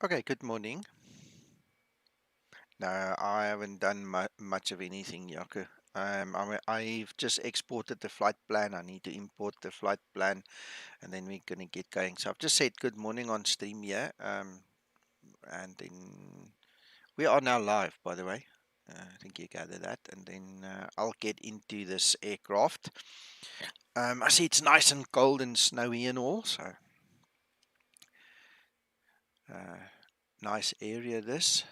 Okay, good morning. No, I haven't done much of anything, Jaco. I've just exported the flight plan. I need to import the flight plan, and then we're gonna get going. So I've just said good morning on stream here, and then we are now live, by the way. I think you gather that, and then I'll get into this aircraft. I see it's nice and cold and snowy and all, so uh, nice area this.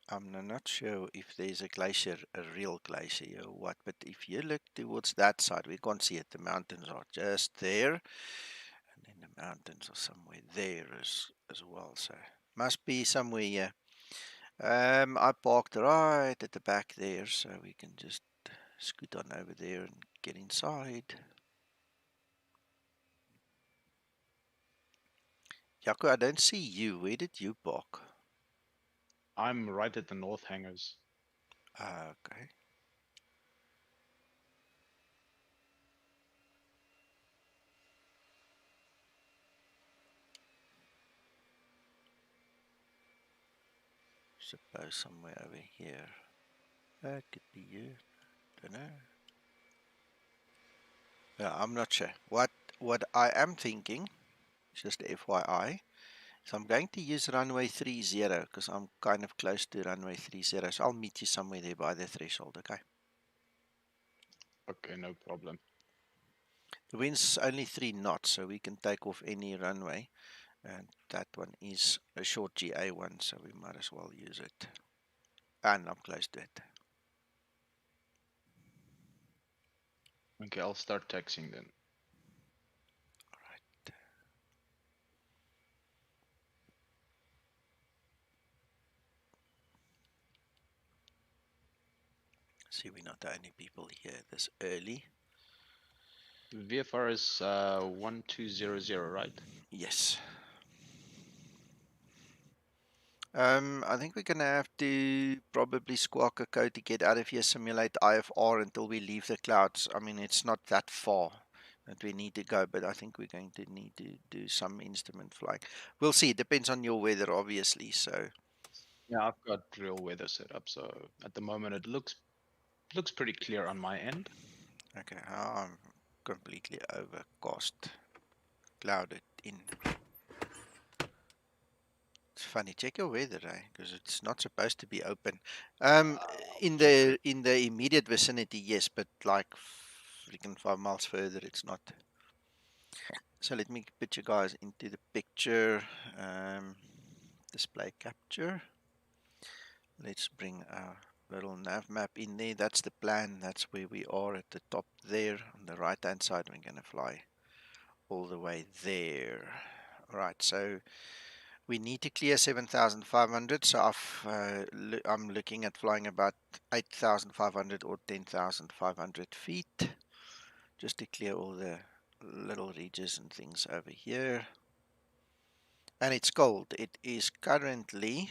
I'm not sure if there's a glacier, a real glacier or what, but if you look towards that side, we can't see it. The mountains are just there, and then the mountains are somewhere there as well. So must be somewhere here. I parked right at the back there, so we can just scoot on over there and get inside. Jaco, I don't see you. Where did you park? I'm right at the north hangars. Okay. Suppose somewhere over here. That could be you. Don't know. Yeah, I'm not sure. What I am thinking, just FYI, is I'm going to use runway 30 because I'm kind of close to runway 30. So I'll meet you somewhere there by the threshold, okay? Okay, no problem. The wind's only 3 knots, so we can take off any runway. And that one is a short GA one, so we might as well use it. And I'm close to it. Okay, I'll start taxing then. All right. See, we're not the only people here this early. VFR is 1200, right? Yes. I think we're gonna have to probably squawk a code to get out of here, simulate IFR until we leave the clouds. I mean, it's not that far that we need to go, but I think we're going to need to do some instrument flying. We'll see. It depends on your weather, obviously. So, Yeah, I've got real weather set up, so at the moment it looks pretty clear on my end. okay, I'm completely overcast, clouded in. It's funny. Check your weather, eh? Because it's not supposed to be open. Um, in Check it. the immediate vicinity, yes, but like freaking 5 miles further, it's not. So let me put you guys into the picture. Um, display capture. Let's bring our little nav map in there. That's the plan. That's where we are at the top there on the right hand side. We're going to fly all the way there. All right, so we need to clear 7,500. So I'm looking at flying about 8,500 or 10,500 feet just to clear all the little ridges and things over here. And it's cold. It is currently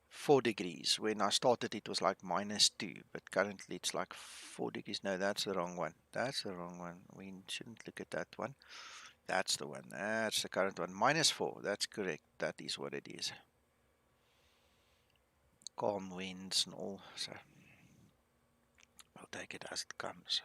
4 degrees. When I started, it was like -2, but currently it's like 4 degrees. No, that's the wrong one. That's the wrong one. We shouldn't look at that one. That's the one. That's the current one. -4. That's correct. That is what it is. Calm winds and all. So we'll take it as it comes.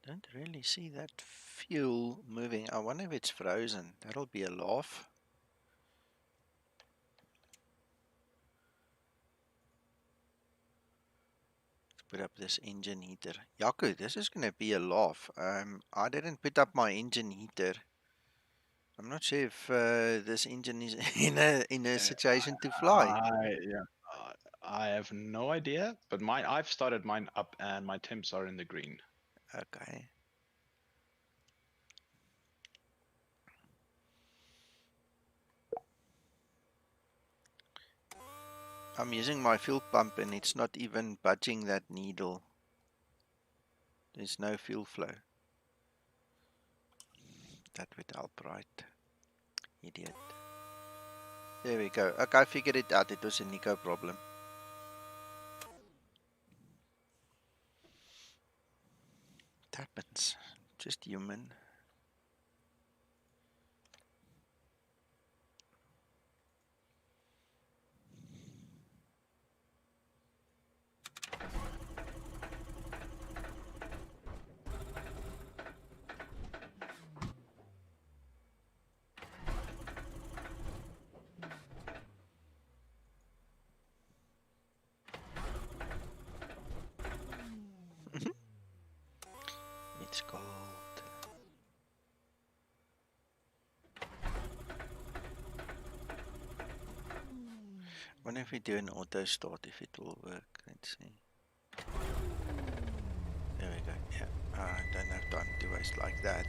Don't really see that fuel moving. I wonder if it's frozen. That'll be a laugh. Let's put up this engine heater. Yaku, this is gonna be a laugh. I didn't put up my engine heater. I'm not sure if this engine is in a situation to fly. Yeah, I have no idea, but I've started mine up and my temps are in the green. Okay. I'm using my fuel pump and it's not even budging that needle. There's no fuel flow. That would help, right? Idiot. There we go. Okay, I figured it out. It was a Nico problem. It happens. Just human. It's cold. Wonder if we do an auto start, if it will work. Let's see. There we go. Yeah, I don't have time to waste like that.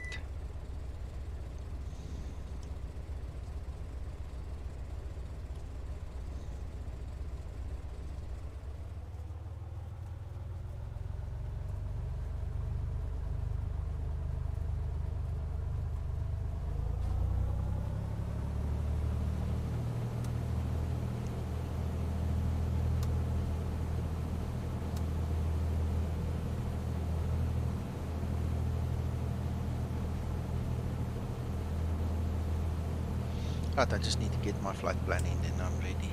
Right, I just need to get my flight plan in and I'm ready.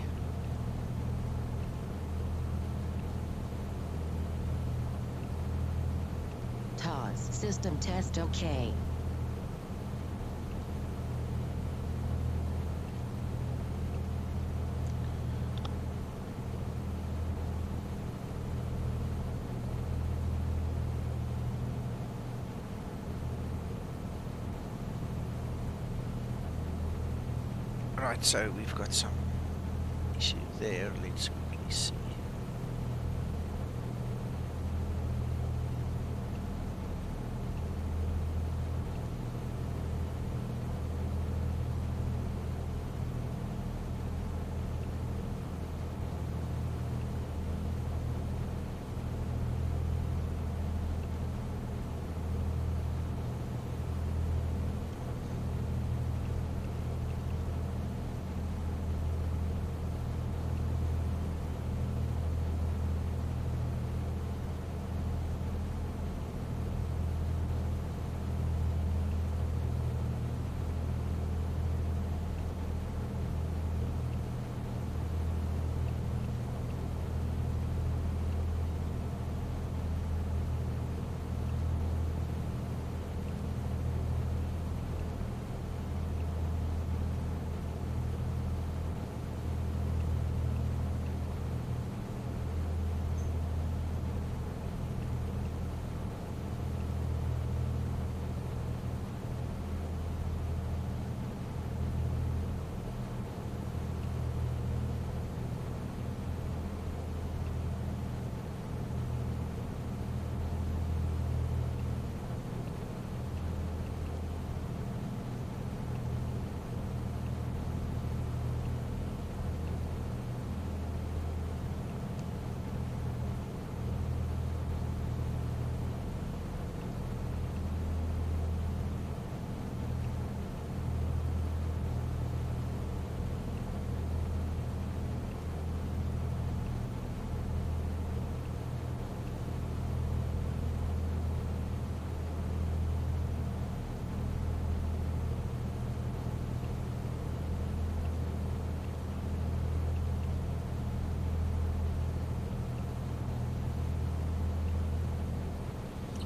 TOS system test okay. Right, so we've got some issue there. Let's quickly see.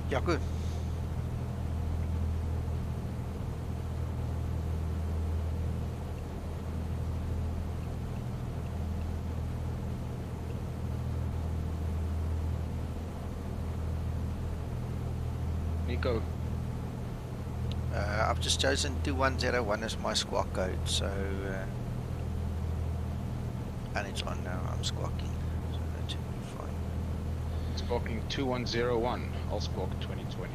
Ja, goed. Nico, I've just chosen 2101 as my squawk code, so and it's on now. I'm squawking, so that should be fine. squawking 2101. I'll squawk 2020.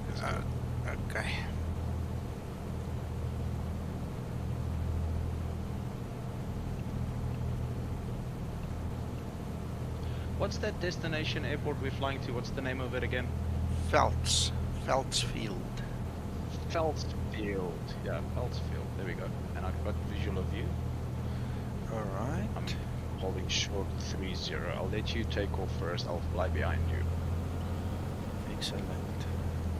Let's do it. Okay. What's that destination airport we're flying to? What's the name of it again? Feldsfield. Felsfield. Yeah, Felsfield. There we go. And I've got visual of you. All right. I'm holding short 30. I'll let you take off first. I'll fly behind you. Excellent.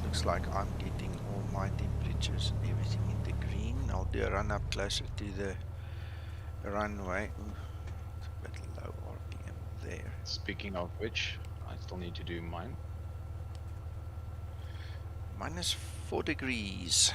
Looks like I'm getting all my temperatures and everything in the green. I'll do a run up closer to the runway. Ooh, it's a bit low RPM there. Speaking of which, I still need to do mine. Minus 4 degrees.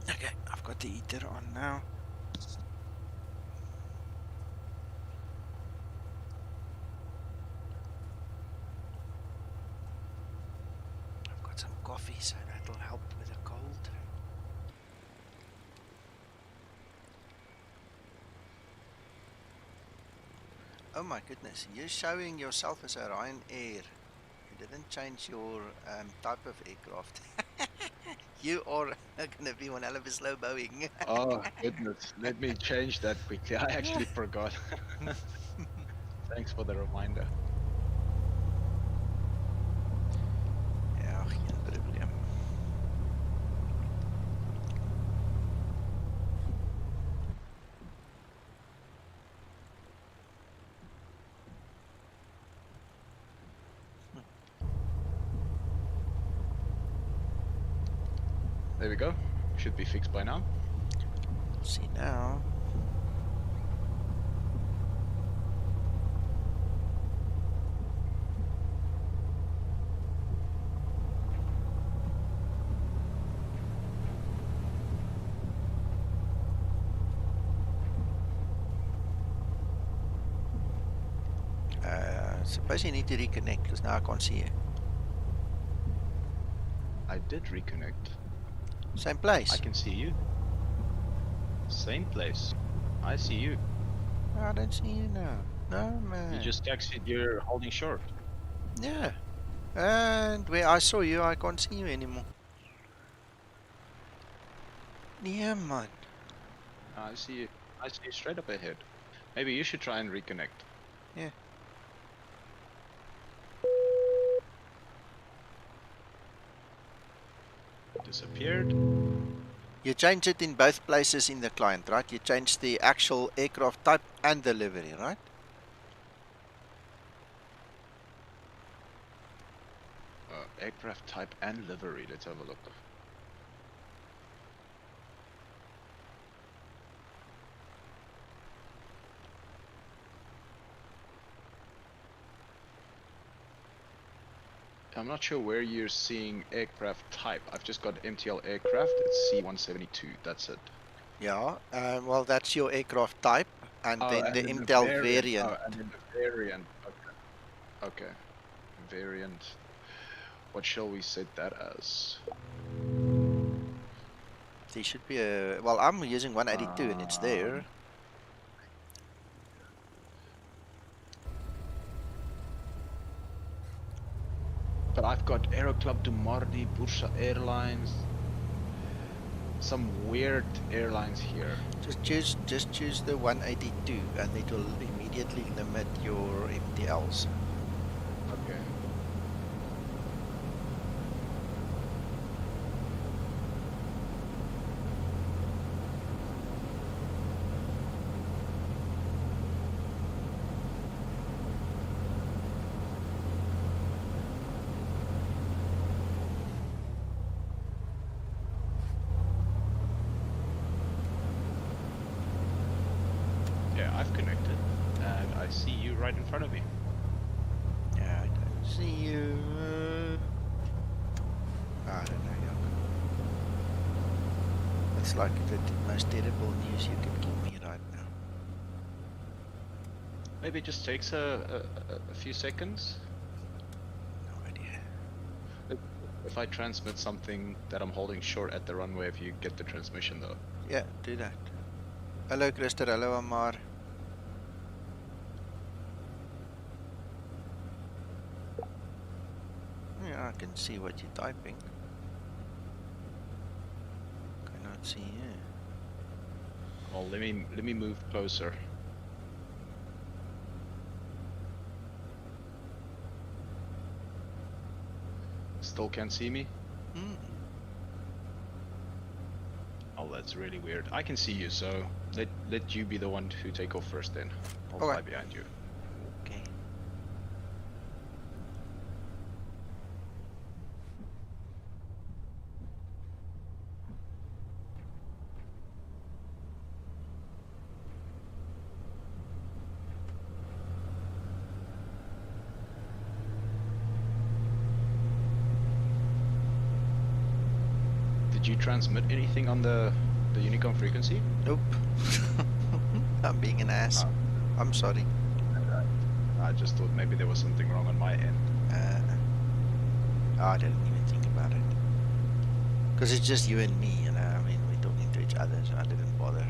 Okay, I've got the heater on now. I've got some coffee, so that'll help with the cold. Oh my goodness, you're showing yourself as a Ryanair. You didn't change your type of aircraft. You are going to be one hell of a slow Boeing. Oh, goodness. Let me change that quickly. I actually forgot. Thanks for the reminder. Ja, geen probleem. There we go. Should be fixed by now. See now. Suppose you need to reconnect because now I can't see you. I did reconnect. Same place. I can see you. Same place. I see you. I don't see you now. No, man. You just texted you're holding short. Yeah. And where I saw you, I can't see you anymore. Yeah, man. I see you. I see you straight up ahead. Maybe you should try and reconnect. Yeah. Disappeared. You change it in both places in the client, right? You change the actual aircraft type and the livery, right? Aircraft type and livery. Let's have a look. I'm not sure where you're seeing aircraft type. I've just got MTL aircraft. It's C172. That's it. Yeah. Well, that's your aircraft type, and Oh, then and the then Intl variant. Oh, and then the variant. Okay. Okay. Variant. What shall we set that as? There should be a. Well, I'm using 182, and it's there. But I've got Aero Club to Mardi, Bursa Airlines. Some weird airlines here. Just choose the 182, and it will immediately limit your MTLs. Okay. Yeah, I've connected, and I see you right in front of me. Yeah, I don't see you. I don't know, Jack. It's like the most terrible news you can give me right now. Maybe it just takes a few seconds. No idea. If I transmit something that I'm holding short at the runway, if you get the transmission though. Yeah, do that. Hello, Christer. Hello, Amar. Yeah, I can see what you're typing. Cannot see you. Well, let me move closer. Still can't see me? Hmm. Oh, that's really weird. I can see you, so let you be the one to take off first then. I'll fly behind you. Okay. Did you transmit anything on the Unicom frequency? Nope. I'm being an ass. Oh. I'm sorry. I just thought maybe there was something wrong on my end. I didn't even think about it. Because it's just you and me, you know. I mean, we're talking to each other, so I didn't bother.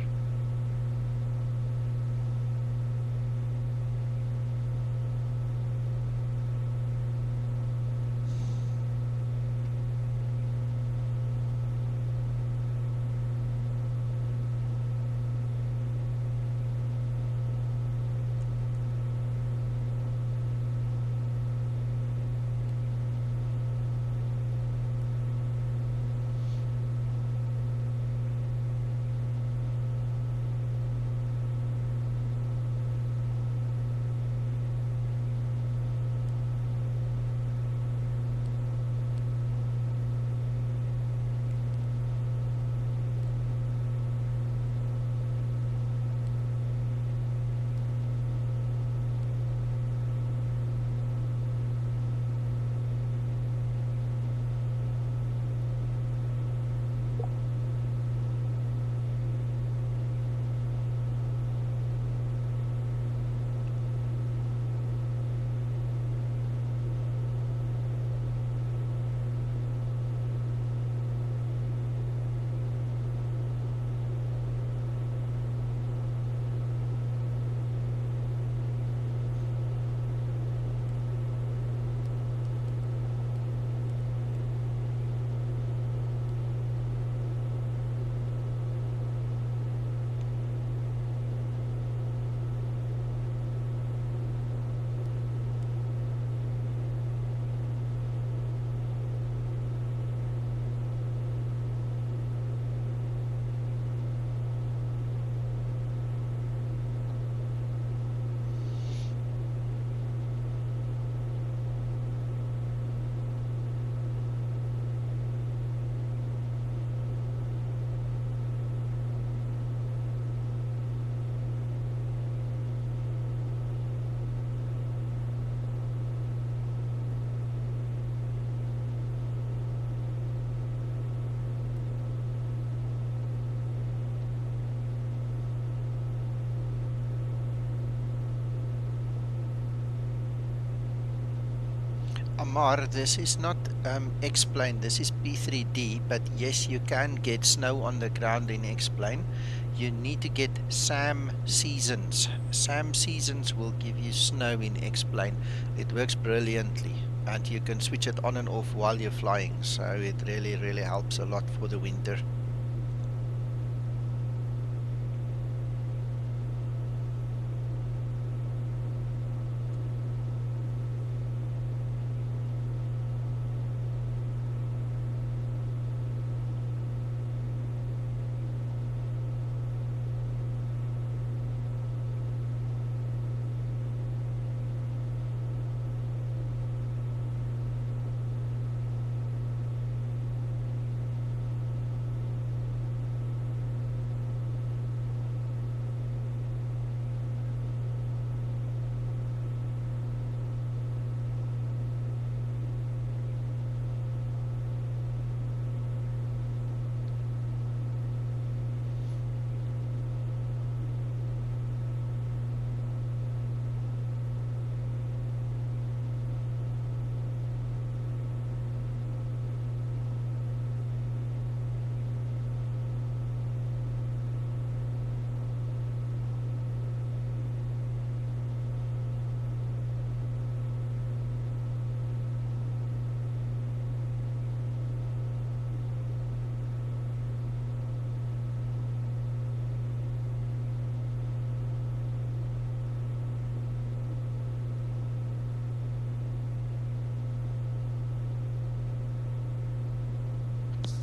Amar, this is not X-Plane, this is P3D, but yes, you can get snow on the ground in X-Plane. You need to get SAM Seasons. SAM Seasons will give you snow in X-Plane. It works brilliantly, and you can switch it on and off while you're flying, so it really, really helps a lot for the winter.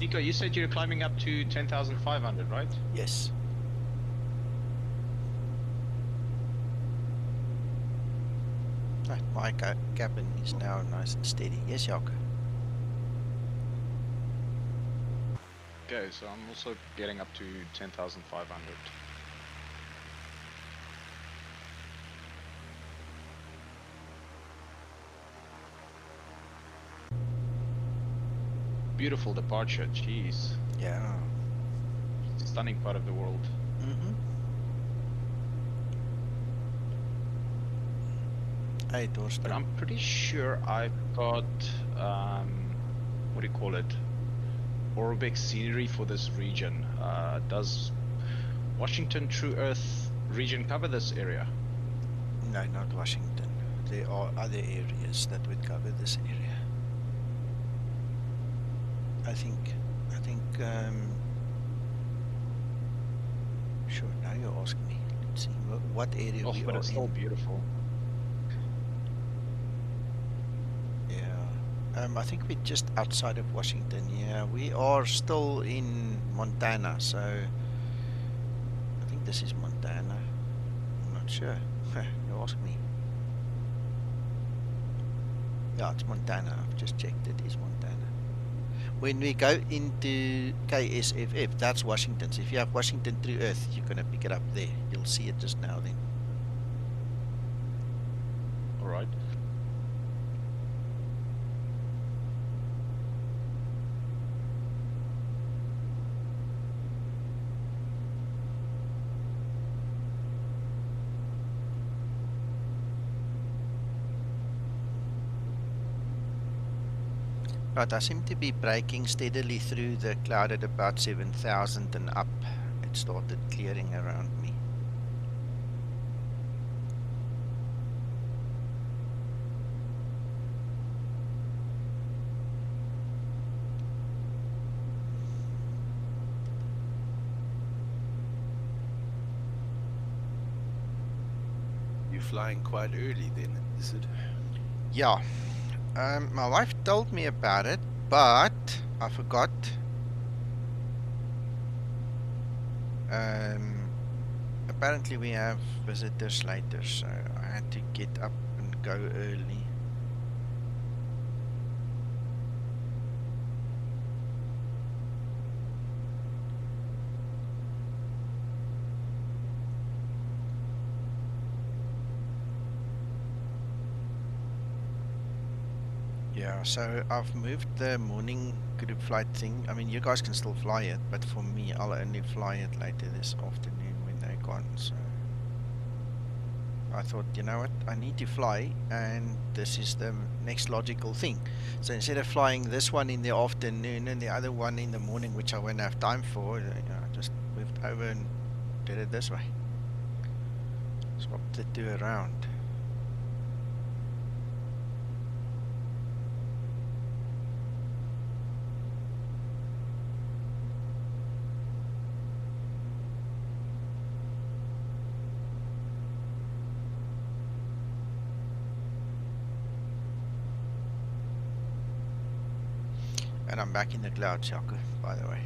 Nico, you said you're climbing up to 10,500, right? Yes. Right, my cabin is now nice and steady. Yes, Jaco. Okay, so I'm also getting up to 10,500. Beautiful departure, jeez. Yeah. Stunning part of the world. Mm-hmm. Hey, But Torsten. I'm pretty sure I've got, what do you call it? Orbx scenery for this region. Does Washington True Earth region cover this area? No, not Washington. There are other areas that would cover this area. I think, sure, now you ask me. Let's see, what area Oh, we but are it's still in. beautiful. Yeah. I think we're just outside of Washington. Yeah, we are still in Montana, so I think this is Montana. I'm not sure. You ask me. Yeah, it's Montana. I've just checked. It is Montana. When we go into KSFF, that's Washington. So if you have Washington True Earth, you're going to pick it up there. You'll see it just now then. All right. Right, I seem to be breaking steadily through the cloud at about 7,000 and up. It started clearing around me. You're flying quite early then, is it? Yeah, my wife told me about it, but I forgot. Apparently we have visitors later, so I had to get up and go early. Yeah, so I've moved the morning group flight thing. I mean, you guys can still fly it, but for me, I'll only fly it later this afternoon when they're gone. So I thought, you know what, I need to fly, and this is the next logical thing. So instead of flying this one in the afternoon and the other one in the morning, which I won't have time for, I just moved over and did it this way. Swapped the two around. And I'm back in the cloud, Shaka, by the way.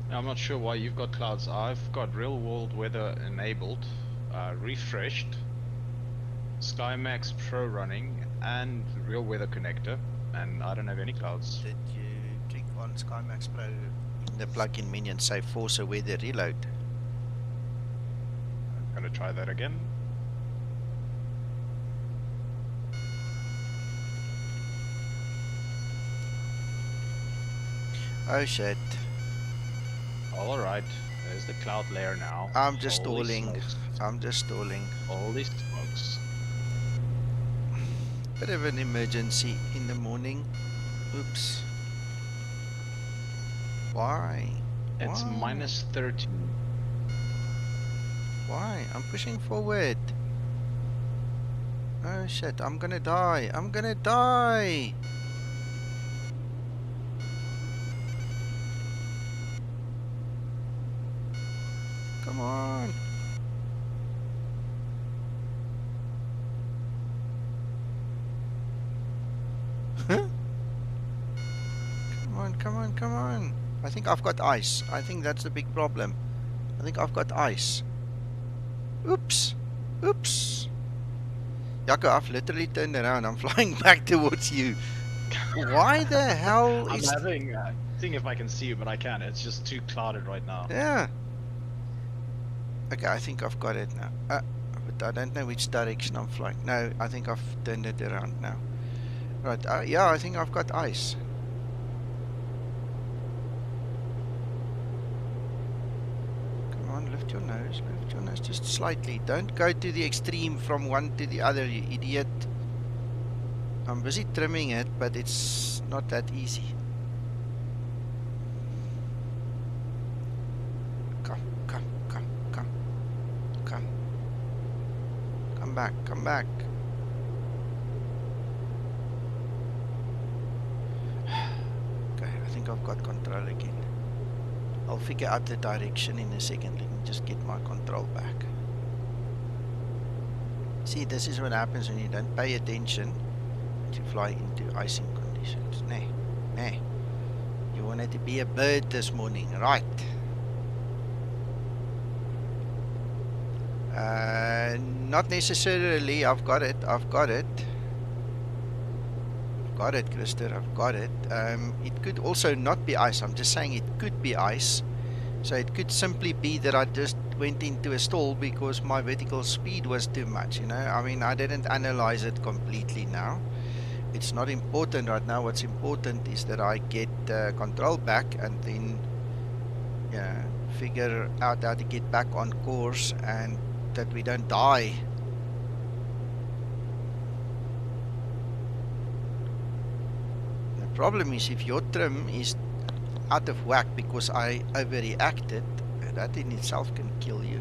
Now, I'm not sure why you've got clouds. I've got real world weather enabled, refreshed, SkyMax Pro running, and real weather connector, and I don't have any clouds. Did you click on SkyMax Pro in the plugin menu and say force a weather reload? I'm gonna try that again. Oh shit. Alright, there's the cloud layer now. I'm just Holy stalling. smokes. I'm just stalling. Holy smokes. Bit of an emergency in the morning. Oops. Why? It's Why? minus 13. Why? I'm pushing forward. Oh shit, I'm gonna die. I'm gonna die. come on. I think I've got ice. I think that's the big problem. I think I've got ice. Oops. Oops. Jaco, I've literally turned around. I'm flying back towards you. Why the hell I'm is... having seeing if I can see you, but I can't. It's just too clouded right now. Yeah. Okay, I think I've got it now. But I don't know which direction I'm flying. No, I think I've turned it around now. Right, yeah, I think I've got ice. Come on, lift your nose, just slightly. Don't go to the extreme from one to the other, you idiot. I'm busy trimming it, but it's not that easy. Come. Come back. Okay, I think I've got control again. I'll figure out the direction in a second. Let me just get my control back. See, this is what happens when you don't pay attention to fly into icing conditions. Nah. You wanted to be a bird this morning, right? Not necessarily. I've got it, Krister, I've got it. It could also not be ice. I'm just saying it could be ice. So it could simply be that I just went into a stall because my vertical speed was too much, you know. I mean, I didn't analyze it completely now. It's not important right now. What's important is that I get control back and then figure out how to get back on course and that we don't die. The problem is if your trim is out of whack because I overreacted, that in itself can kill you.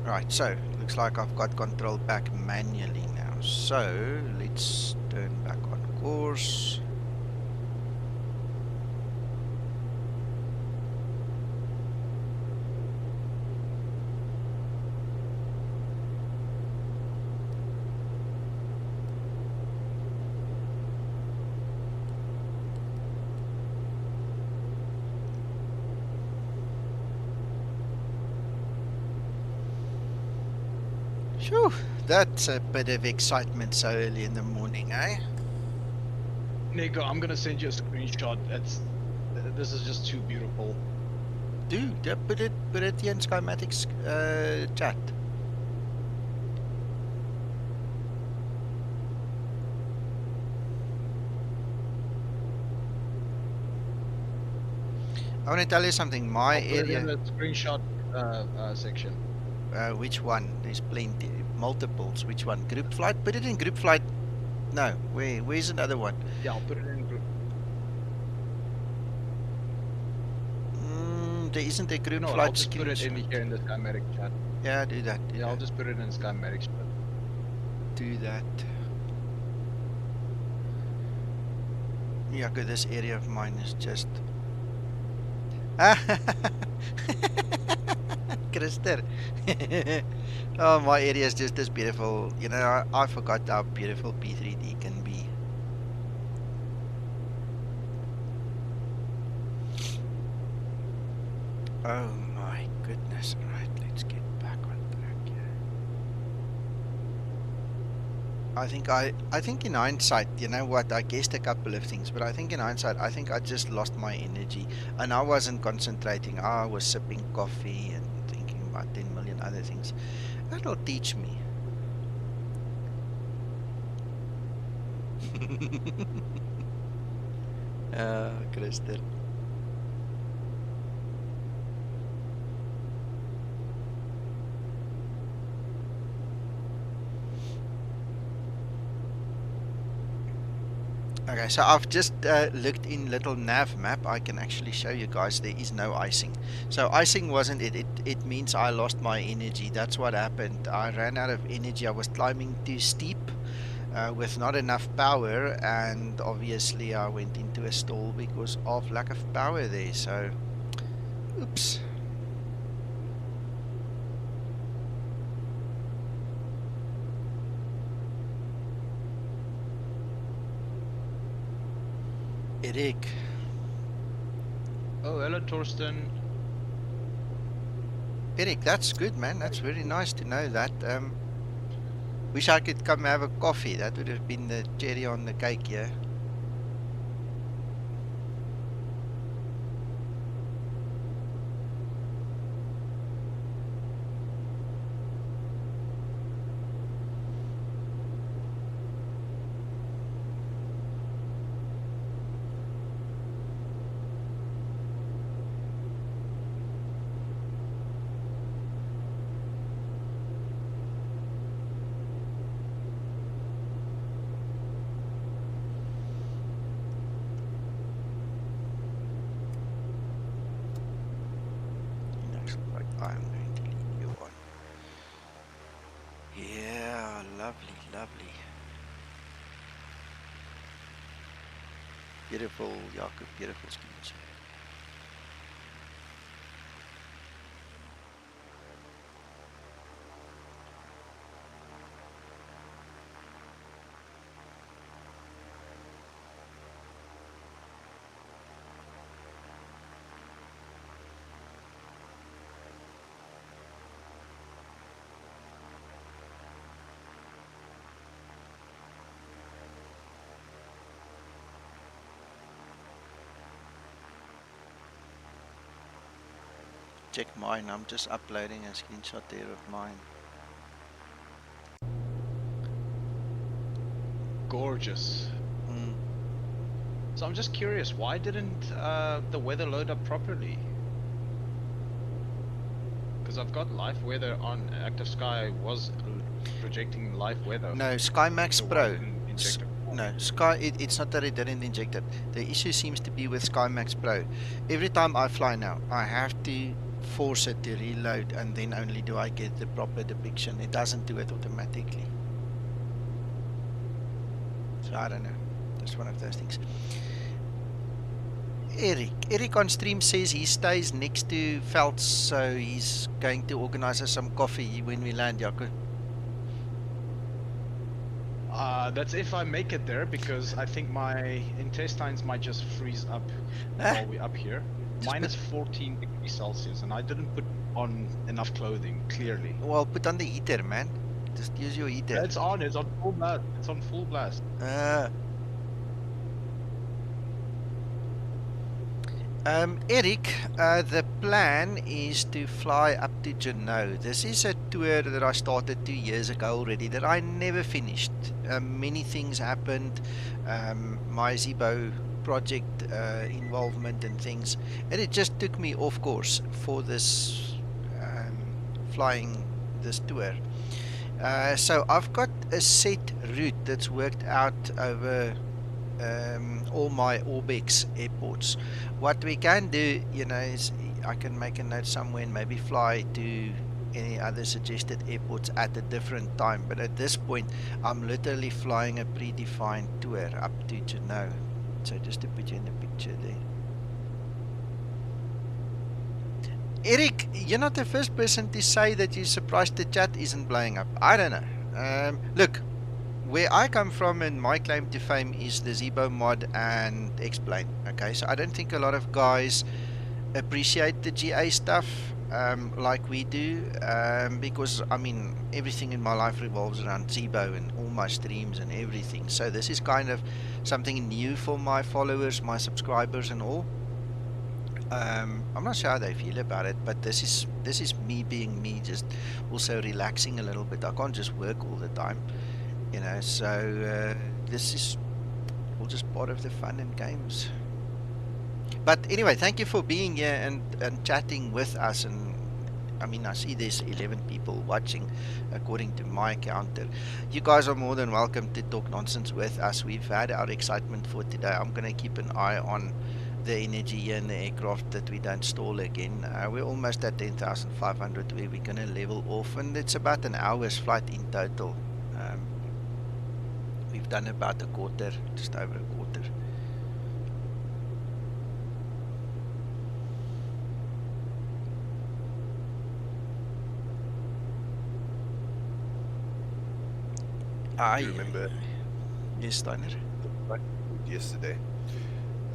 Right, so looks like I've got control back manually now. So let's turn back on course. Phew, that's a bit of excitement so early in the morning, eh? Nico, I'm gonna send you a screenshot. This is just too beautiful. Dude, put it here in Schematics chat. I want to tell you something. My I'll put it area. in the screenshot section. Which one? There's plenty, multiples. Which one? Group flight? Put it in group flight. No, where's another one? Yeah, I'll put it in group. There isn't a group No, flight I'll just put it skills. in here in the Schematic chat. Yeah, do that. Yeah, I'll just put it in Schematic chat. Do that. Yeah, good. This area of mine is just. Krister. Oh, my area is just as beautiful. You know, I forgot how beautiful P3D can be. Oh my goodness. Right, let's get back on track here. I think in hindsight, you know what, I guessed a couple of things, but I think in hindsight, I think I just lost my energy and I wasn't concentrating. I was sipping coffee and thinking about 10 million other things. That'll teach me. Krister. Okay, so I've just looked in little nav map. I can actually show you guys there is no icing. So icing wasn't it. It means I lost my energy. That's what happened. I ran out of energy. I was climbing too steep with not enough power, and obviously I went into a stall because of lack of power there. So, oops. Eric. Oh, hello, Torsten. Eric, that's good, man. That's very nice to know that. Wish I could come have a coffee. That would have been the cherry on the cake, yeah. I'm going to leave you on. Yeah, lovely, lovely. Beautiful, Jakob, beautiful schemes. Check mine, I'm just uploading a screenshot there of mine. Gorgeous. Mm. So I'm just curious, why didn't the weather load up properly? Because I've got live weather on. Active Sky was projecting live weather. No, SkyMax So why Pro. didn't it inject it? No, it's not that it didn't inject it. The issue seems to be with SkyMax Pro. Every time I fly now, I have to force it to reload, and then only do I get the proper depiction. It doesn't do it automatically. So I don't know. That's one of those things. Eric on stream says he stays next to Phelps, so he's going to organize us some coffee when we land, Jaco. That's if I make it there, because I think my intestines might just freeze up while we're up here. Minus 14 degrees Celsius, and I didn't put on enough clothing, clearly. Well, put on the heater, man. Just use your heater. It's on full blast. It's on full blast. Eric, the plan is to fly up to Juneau. This is a tour that I started 2 years ago already that I never finished. Many things happened. My Zibo project involvement and things, and it just took me off course for this flying this tour. So I've got a set route that's worked out over all my Orbx airports. What we can do, you know, is I can make a note somewhere and maybe fly to any other suggested airports at a different time. But at this point, I'm literally flying a predefined tour up to Juneau. So just to put you in the picture there. Eric, you're not the first person to say that you're surprised the chat isn't blowing up. I don't know. Look, where I come from and my claim to fame is the Zibo mod and Explain. Okay, so I don't think a lot of guys appreciate the GA stuff like we do, because I mean everything in my life revolves around Zibo and all my streams and everything. So this is kind of something new for my followers, my subscribers and all. I'm not sure how they feel about it, but this is me being me, just also relaxing a little bit. I can't just work all the time, you know, so this is all just part of the fun and games. But anyway, thank you for being here and chatting with us. And I mean, I see there's 11 people watching according to my counter. You guys are more than welcome to talk nonsense with us. We've had our excitement for today. I'm going to keep an eye on the energy here in the aircraft that we don't stall again. We're almost at 10,500 where we're going to level off, and it's about an hour's flight in total. We've done about a quarter, just over a quarter. You remember yes, Steiner. yesterday?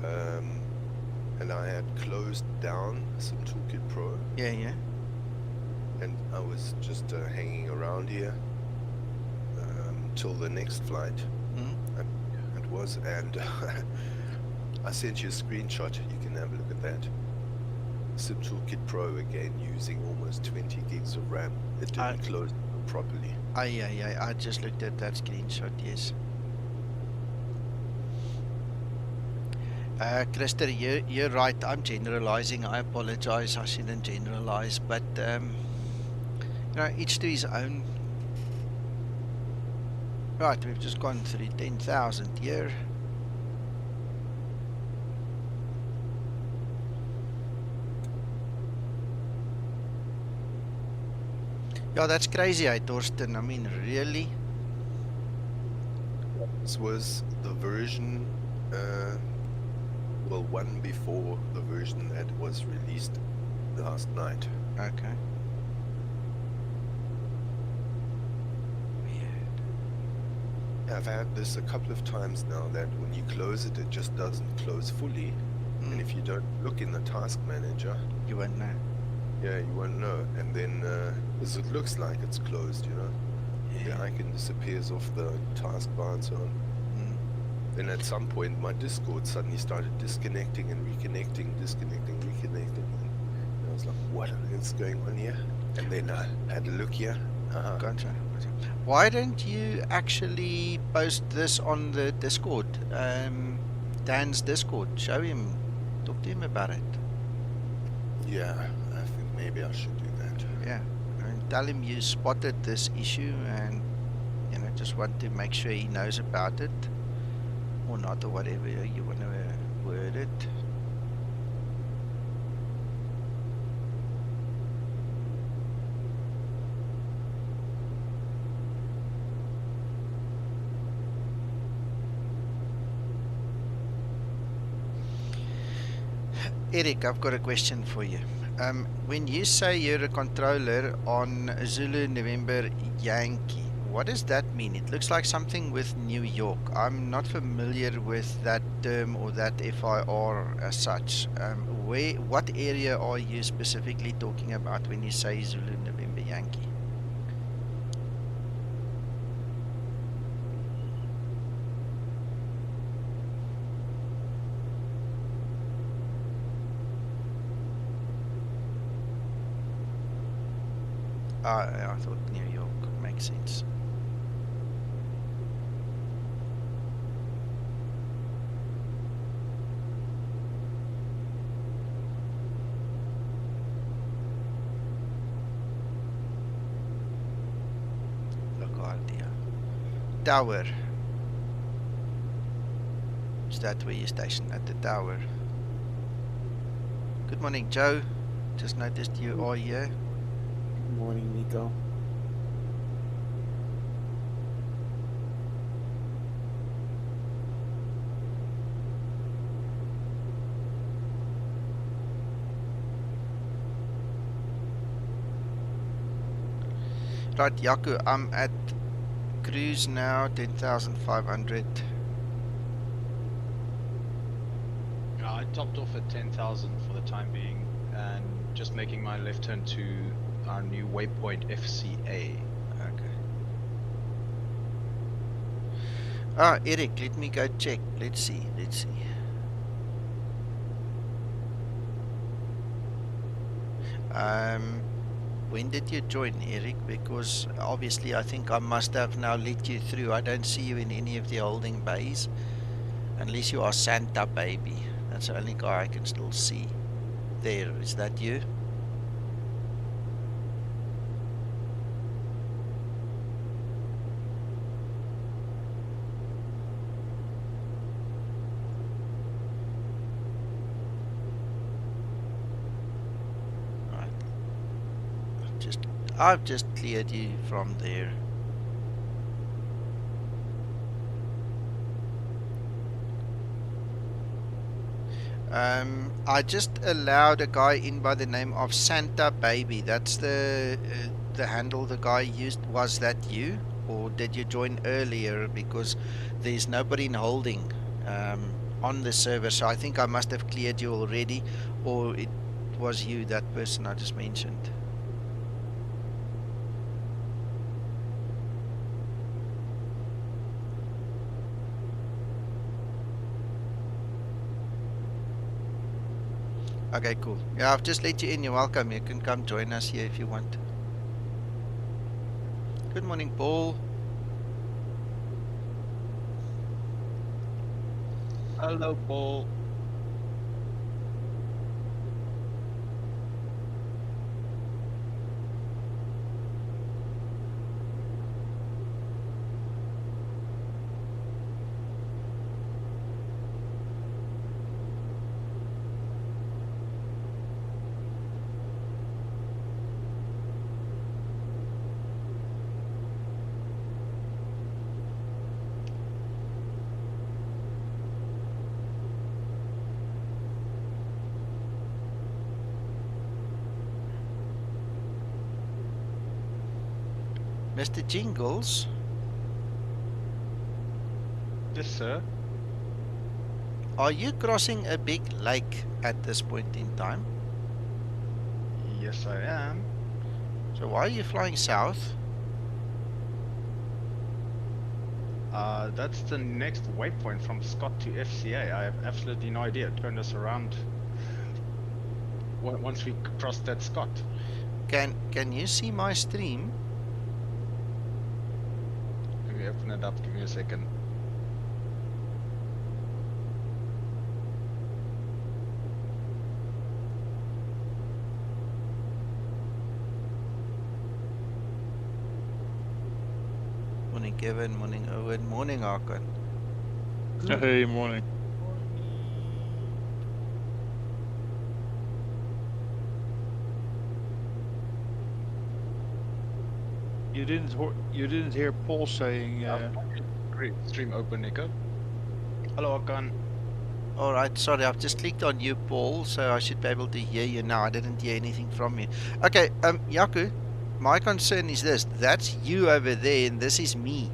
and I had closed down some Toolkit Pro, Yeah, yeah. and I was just hanging around here till the next flight. It was, and I sent you a screenshot. You can have a look at that. SIM Toolkit Pro again, using almost 20 gigs of RAM. It didn't close properly. Yeah. I just looked at that screenshot. Yes. Christer, you're right. I'm generalizing. I apologize. I shouldn't generalize, but you know, each to his own. Right, we've just gone through 10,000 here. Yeah, that's crazy, Torsten. I mean, really? This was the version, well, one before the version that was released last night. Okay. I've had this a couple of times now, that when you close it, it just doesn't close fully. And if you don't look in the task manager, you won't know. Yeah, you won't know. And then, because it looks like it's closed, you know. Yeah. The icon disappears off the taskbar and so on. Then at some point, my Discord suddenly started disconnecting and reconnecting, disconnecting, reconnecting. And I was like, what is going on here? And then I had a look here. Gotcha. Why don't you actually post this on the Discord? Dan's Discord. Show him. Talk to him about it. Yeah, I think maybe I should do that. Yeah. And tell him you spotted this issue and, you know, just want to make sure he knows about it. Or not, or whatever you want to word it. Eric, I've got a question for you. When you say you're a controller on Zulu November Yankee, what does that mean? It looks like something with New York. I'm not familiar with that term or that FIR as such. What area are you specifically talking about when you say Zulu November Yankee? I thought New York makes sense. LaGuardia. Tower. Is that where you're stationed? At the tower. Good morning, Joe. Just noticed you are here. Morning, Nico. Right, Yaku, I'm at cruise now, 10,500. I topped off at 10,000 for the time being, and just making my left turn to our new waypoint FCA. Okay. Eric, let me go check. Let's see. When did you join, Eric? Because obviously I think I must have now let you through. I don't see you in any of the holding bays. Unless you are Santa Baby. That's the only guy I can still see. There, is that you? I've just cleared you from there. I just allowed a guy in by the name of Santa Baby. That's the handle the guy used. Was that you, or did you join earlier? Because there's nobody in holding. on the server, so I think I must have cleared you already, or it was you, that person I just mentioned. Okay, cool. Yeah, I've just let you in. You're welcome. You can come join us here if you want. Good morning, Paul. Hello, Paul. Mr. Jingles. Yes, sir. Are you crossing a big lake at this point in time? Yes, I am. So why are you flying south? That's the next waypoint from Scott to FCA. I have absolutely no idea. Turn us around once we cross that Scott. Can you see my stream? Let me open it up. Give me a second. Morning, Kevin. Morning, Owen. Morning, Hakan. Hey, morning. You didn't hear Paul saying. Stream open, Nico. Hello, Hakan. All right, sorry, I've just clicked on you, Paul, so I should be able to hear you now. I didn't hear anything from you. Okay, Yaku, my concern is this. That's you over there, and this is me.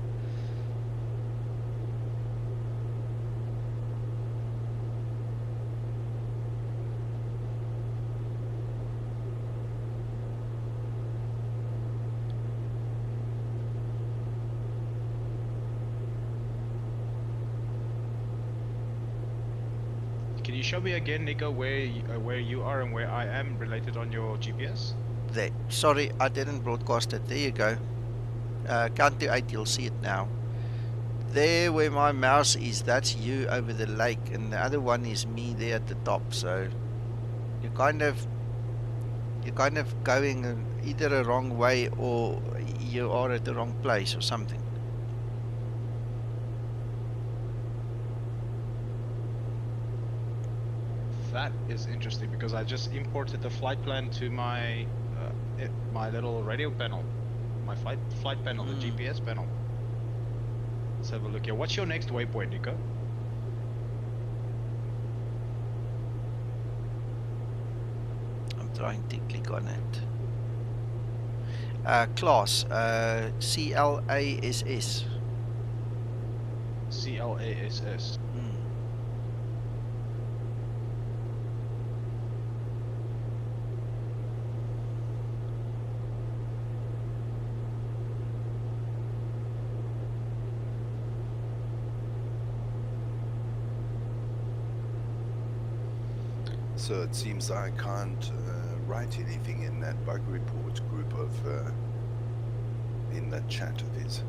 Can you show me again, Nico, where you are and where I am related on your GPS? There. Sorry, I didn't broadcast it. There you go. Count to 8, you'll see it now. There where my mouse is, that's you over the lake, and the other one is me there at the top. So you're kind of going either a wrong way, or you are at the wrong place or something. That is interesting because I just imported the flight plan to my my little radio panel, my flight panel, the GPS panel. Let's have a look here. What's your next waypoint, Nico? I'm trying to click on it. Class, CLASS. CLASS. So it seems I can't write anything in that bug report group of in that chat of his.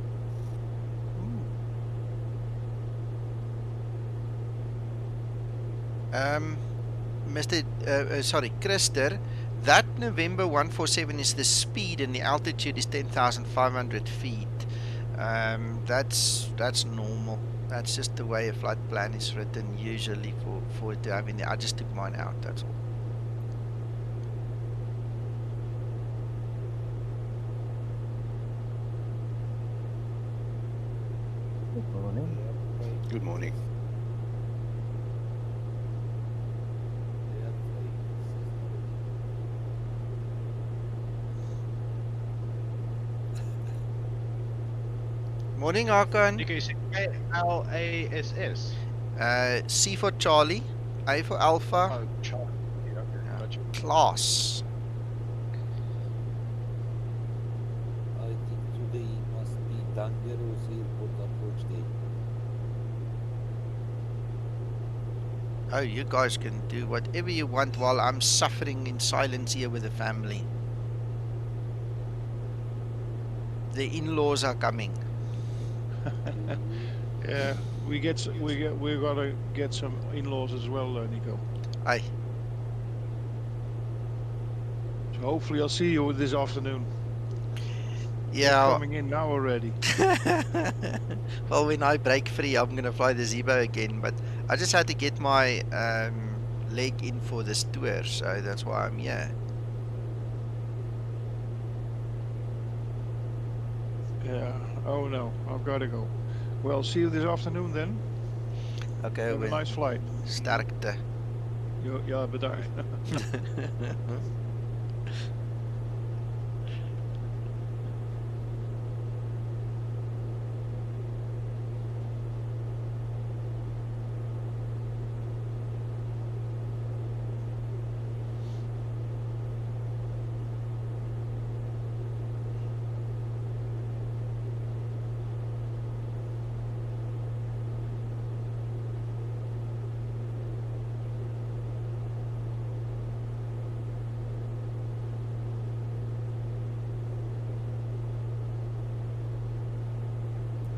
Sorry, Krister, that November 147 is the speed and the altitude is 10,500 feet. That's normal. That's just the way a flight plan is written usually for it to have in there. I just took mine out, that's all. Good morning. Good morning. Morning, Hakan. Nico, you said KLASS. C for Charlie, A for Alpha, Oh, Charlie. Yeah, okay, gotcha. class. I think today must be Dangeros Airport approach day. Oh, you guys can do whatever you want while I'm suffering in silence here with the family. The in-laws are coming. Yeah, we gotta get some in-laws as well, Nico. Aye. So hopefully I'll see you this afternoon. You're Yeah. coming in now already. Well, when I break free, I'm gonna fly the Zebo again. But I just had to get my leg in for this tour, so that's why I'm here. Yeah. Oh no, I've got to go. Well, see you this afternoon then. Okay, Have a well, nice flight. sterkte. Ja, bedankt.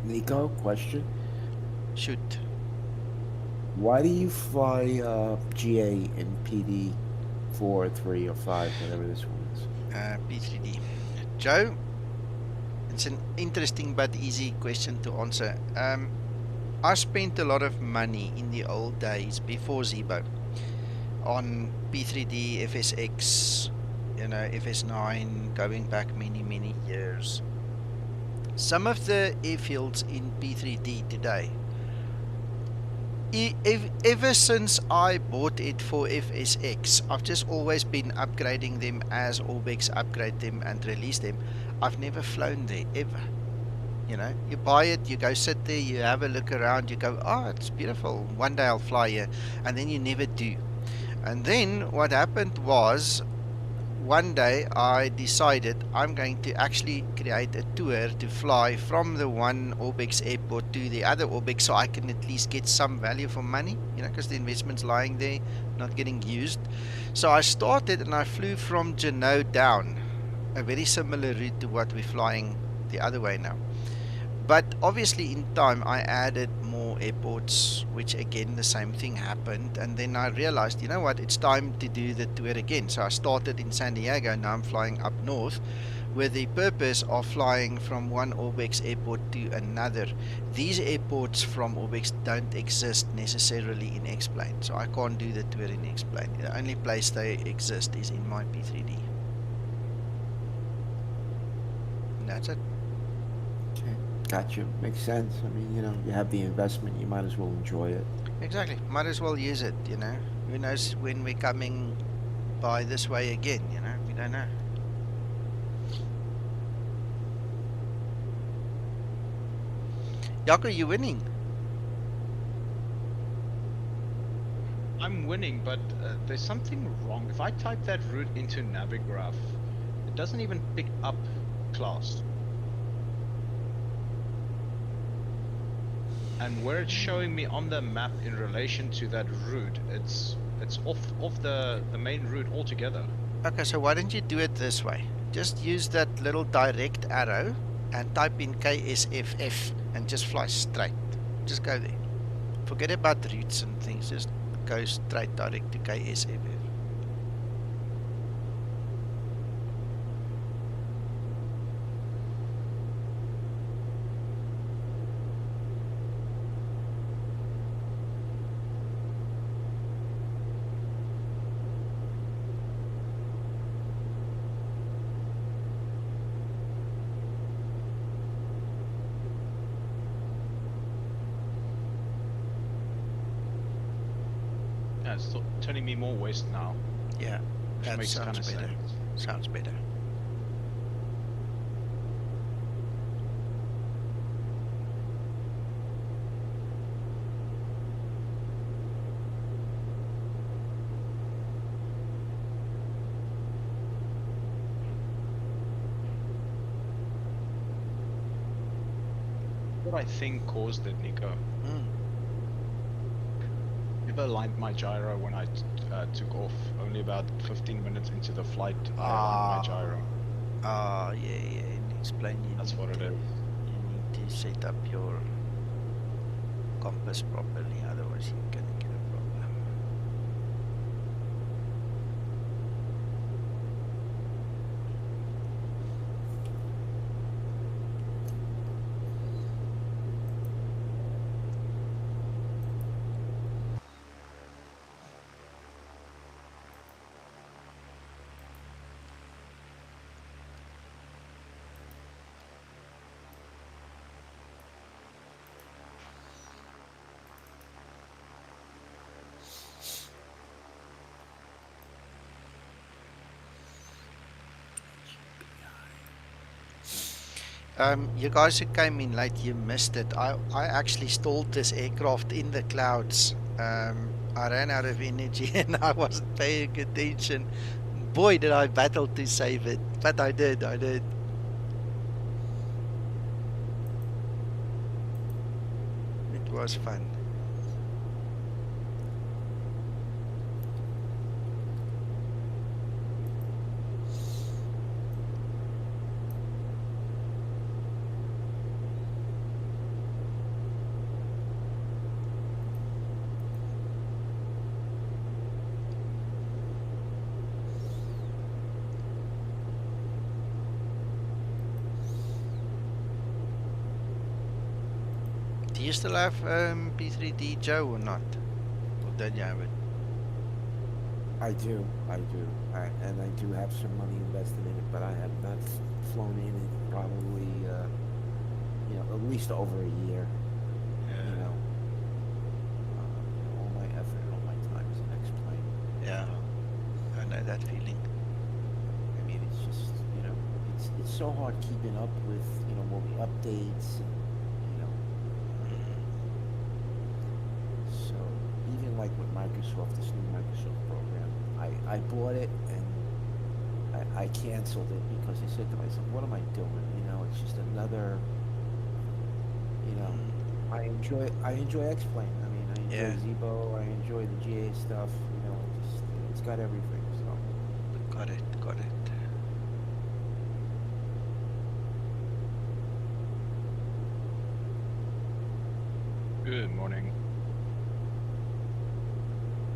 Nico, question. Shoot. Why do you fly GA in PD 4, 3, or 5, whatever this one is? P3D. Joe, it's an interesting but easy question to answer. I spent a lot of money in the old days before Zebo on P3D, FSX, you know, FS9, going back many years. Some of the airfields in P3D today, ever since I bought it for FSX, I've just always been upgrading them as Orbx upgrade them and release them. I've never flown there, ever. You know, you buy it, you go sit there, you have a look around, you go, oh, it's beautiful, one day I'll fly here, and then you never do. And then what happened was, one day I decided I'm going to actually create a tour to fly from the one Orbx airport to the other Orbx, so I can at least get some value for money, you know, because the investment's lying there, not getting used. So I started and I flew from Juneau down, a very similar route to what we're flying the other way now. But obviously in time I added more airports, which again the same thing happened, and then I realized, you know what, it's time to do the tour again. So I started in San Diego, now I'm flying up north with the purpose of flying from one Orbx airport to another. These airports from Orbx don't exist necessarily in X-Plane, so I can't do the tour in X-Plane. The only place they exist is in my P3D. And that's it. Okay, gotcha. Makes sense. I mean, you know, you have the investment, you might as well enjoy it. Exactly. Might as well use it, you know. Who knows when we're coming by this way again, you know. We don't know. Jaco, you winning? I'm winning, but there's something wrong. If I type that route into Navigraph, it doesn't even pick up class. And where it's showing me on the map in relation to that route, it's off the main route altogether. Okay, so why don't you do it this way? Just use that little direct arrow and type in KSFF and just fly straight. Just go there. Forget about routes and things, just go straight direct to KSFF. Yeah, it's turning me more west now. Yeah, Which that makes sounds kind of better. sense. Sounds better. what I think caused it, Nico. Never aligned my gyro when I took off. Only about 15 minutes into the flight, I aligned my gyro. Yeah. Explain. That's what it is. You need to set up your compass properly, otherwise you can get a problem. You guys who came in late, you missed it. I actually stalled this aircraft in the clouds. I ran out of energy and I wasn't paying attention. Boy, did I battle to save it. But I did. It was fun. Do you still have P3D Joe or not? Or don't you have it? I do. And I do have some money invested in it, but I have not flown in it probably, at least over a year. Yeah. All my effort, all my time is an X-plane. Yeah. I know that feeling. I mean, it's just, it's so hard keeping up with, all the updates and, so even like with Microsoft, this new Microsoft program, I bought it and I canceled it because I said to myself, what am I doing? It's just another, I enjoy X-plane. I mean, I enjoy Zebo, I enjoy the GA stuff, it's got everything, so. Got it. Good morning.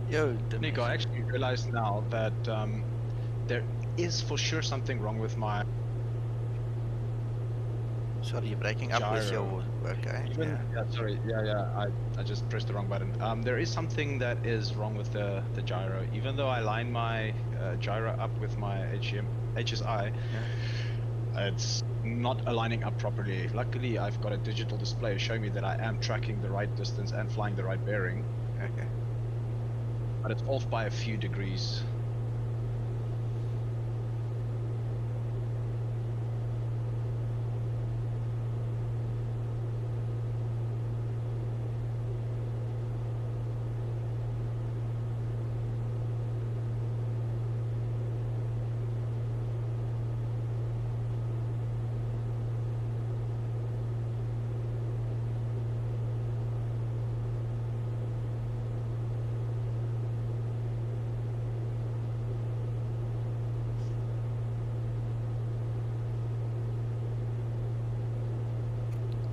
Yo, Nico, I actually realized now that there is for sure something wrong with my Sorry, you're breaking up with your... Okay, sorry, I just pressed the wrong button. There is something that is wrong with the gyro. Even though I line my gyro up with my HSI, it's not aligning up properly. Luckily, I've got a digital display showing me that I am tracking the right distance and flying the right bearing. Okay. But it's off by a few degrees.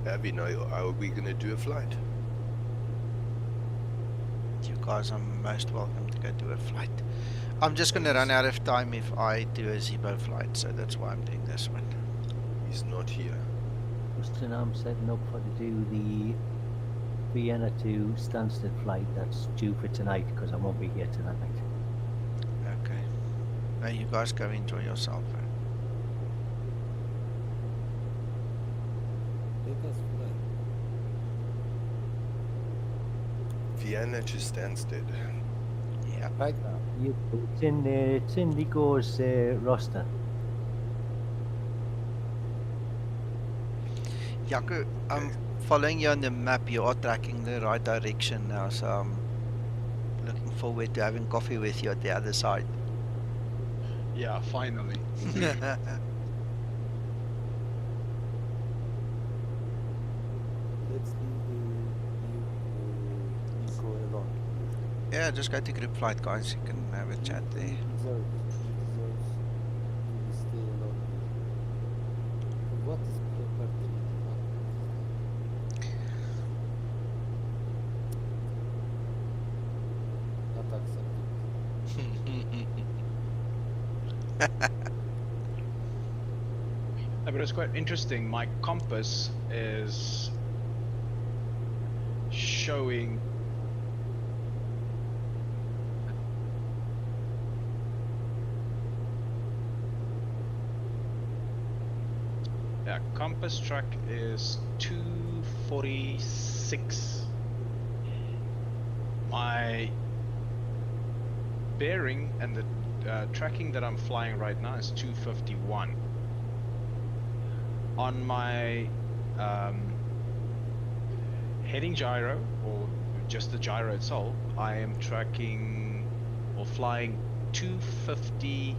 Abby, now are we going to do a flight? You guys are most welcome to go do a flight. I'm just going to run out of time if I do a Zebo flight, so that's why I'm doing this one. He's not here. Justin, I'm setting up to do the Vienna to Stansted flight that's due for tonight because I won't be here tonight. Okay. Now you guys go enjoy yourself. Let us fly. Vienna to Stansted. Yeah. Right now. It's in Nico's roster. Jaco, I'm following you on the map. You are tracking the right direction now, so I'm looking forward to having coffee with you at the other side. Yeah, finally. Yeah, just go to group flight, guys. You can have a chat there. He deserves to stay alone. What is property? Not accepted. But it's quite interesting. My compass is showing compass track is 246. My bearing and the tracking that I'm flying right now is 251. On my heading gyro, or just the gyro itself, I am tracking or flying 250,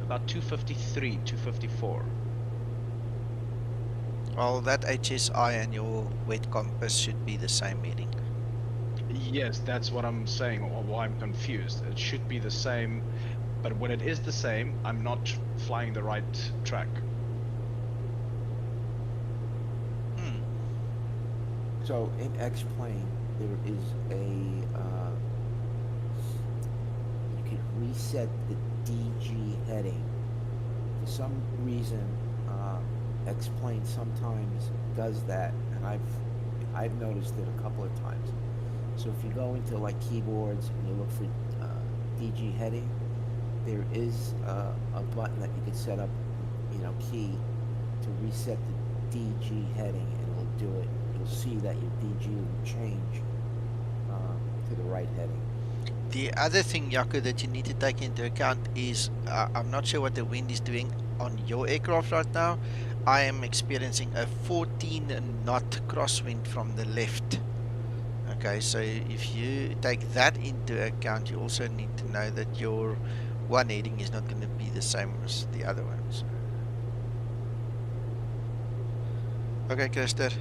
about 253, 254. Well, that HSI and your wet compass should be the same heading. Yes, that's what I'm saying, or why I'm confused. It should be the same, but when it is the same, I'm not flying the right track. So in X-plane, there is a, you can reset the DG heading. For some reason, X-plane sometimes does that, and I've noticed it a couple of times. So if you go into like keyboards and you look for DG heading, there is a button that you can set up, key to reset the DG heading, and it'll do it. You'll see that your DG will change to the right heading. The other thing, Jaco, that you need to take into account is, I'm not sure what the wind is doing on your aircraft right now. I am experiencing a 14 knot crosswind from the left. Okay, so if you take that into account, you also need to know that your one heading is not going to be the same as the other ones. Okay, Christer.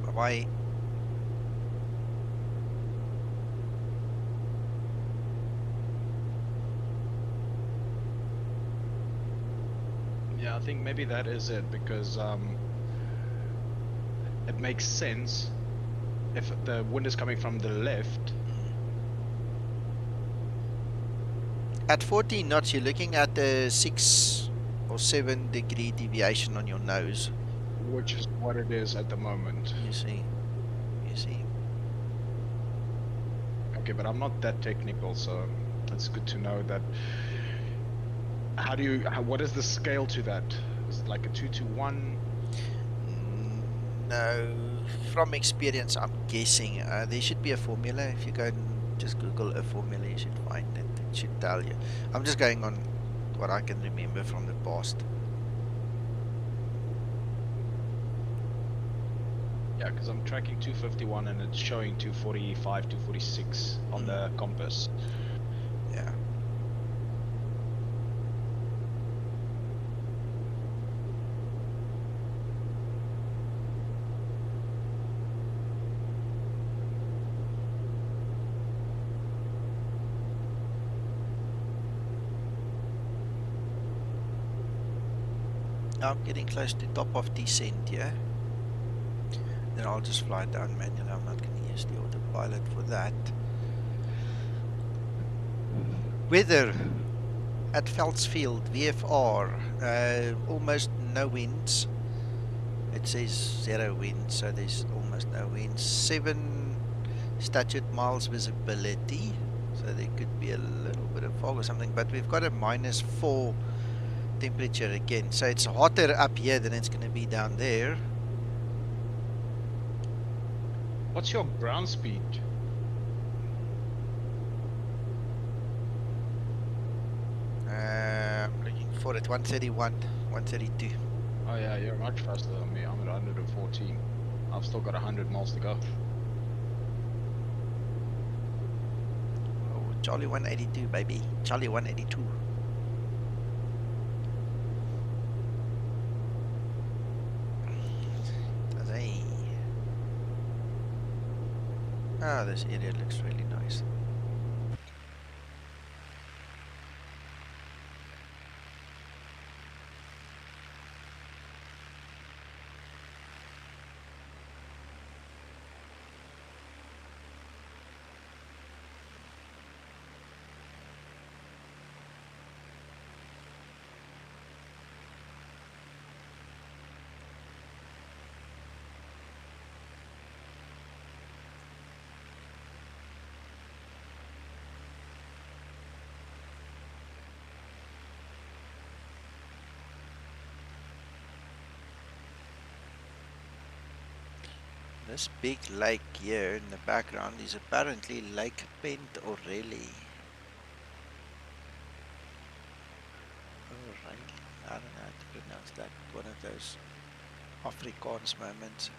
Bye-bye. Yeah, I think maybe that is it, because it makes sense if the wind is coming from the left. At 14 knots, you're looking at a 6 or 7 degree deviation on your nose. Which is what it is at the moment. You see. Okay, but I'm not that technical, so it's good to know that. What is the scale to that? Is it like a 2 to 1? No, from experience, I'm guessing there should be a formula. If you go and just Google a formula, you should find it. It should tell you. I'm just going on what I can remember from the past. Yeah, because I'm tracking 251 and it's showing 245, 246 on the compass. Yeah. I'm getting close to top of descent, yeah? Then I'll just fly down manually. I'm not going to use the autopilot for that. Weather at Veldsfield, VFR, almost no winds. It says 0 winds, so there's almost no winds. 7 statute miles visibility, so there could be a little bit of fog or something, but we've got a -4 temperature again, so it's hotter up here than it's going to be down there. What's your ground speed? I'm looking for it, 131, 132. Oh yeah, you're much faster than me. I'm at 114. I've still got 100 miles to go. Oh, Charlie 182, baby. Charlie 182. Ah, this area looks really nice. This big lake here in the background is apparently Lake Pentorelli. Alright, I don't know how to pronounce that. One of those Afrikaans moments.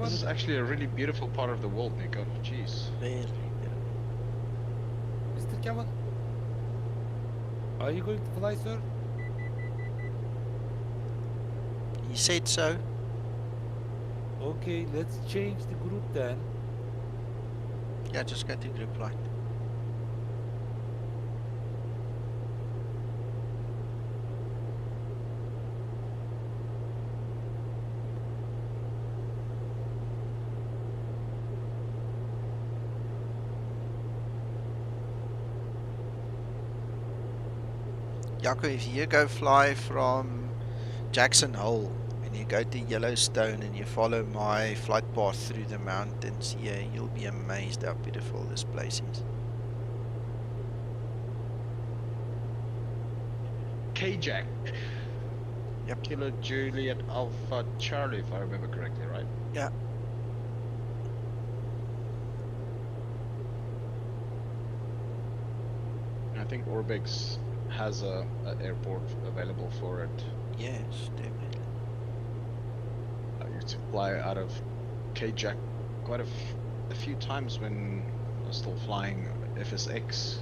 This is actually a really beautiful part of the world, Nico. Jeez. Very beautiful. Mr. Kevin, are you going to fly, sir? He said so. Okay, let's change the group then. Yeah, just go to group flight. Jaco, if you go fly from Jackson Hole and you go to Yellowstone and you follow my flight path through the mountains here, you'll be amazed how beautiful this place is. K-Jack. Yep. Kilo Juliet Alpha Charlie, if I remember correctly, right? Yeah. I think Orbx has a airport available for it. Yes, definitely. I used to fly out of K-Jack quite a few times when I was still flying FSX.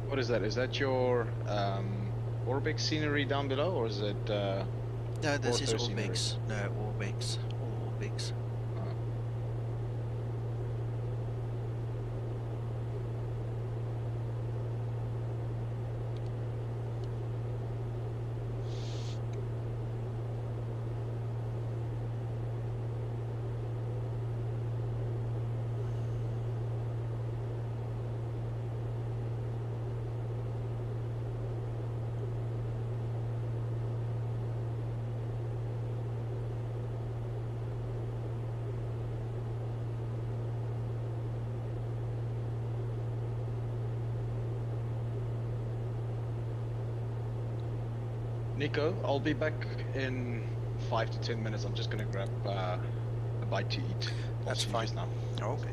What is that? Is that your Orbx scenery down below, or is it? No, this is Ortho scenery? Orbx. No, Orbx. Orbx. Nico, I'll be back in 5 to 10 minutes. I'm just gonna grab a bite to eat. I'll That's see you fine. just now. Okay.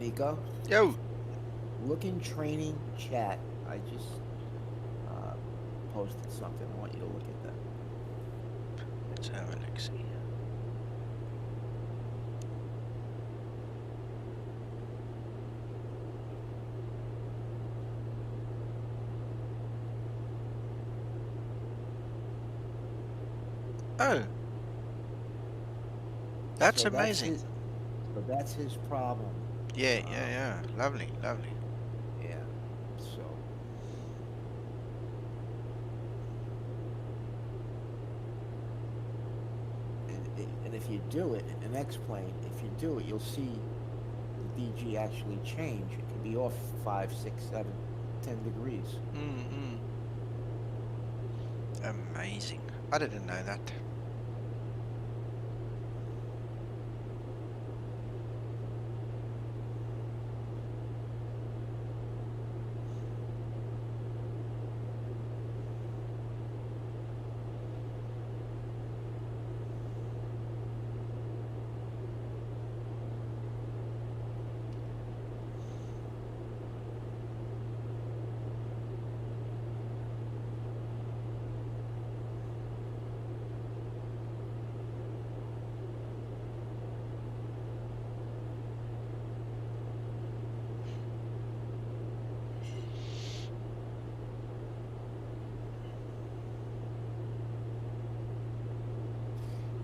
Nico, Yo. look in training chat. I just posted something. I want you to look at that. Let's have a look. See. Oh, that's So amazing. So that's his problem. Yeah, yeah. Lovely, lovely. Yeah. So. And if you do it, an X-plane, if you do it, you'll see the DG actually change. It can be off 5, 6, 7, 10 degrees. Amazing. I didn't know that.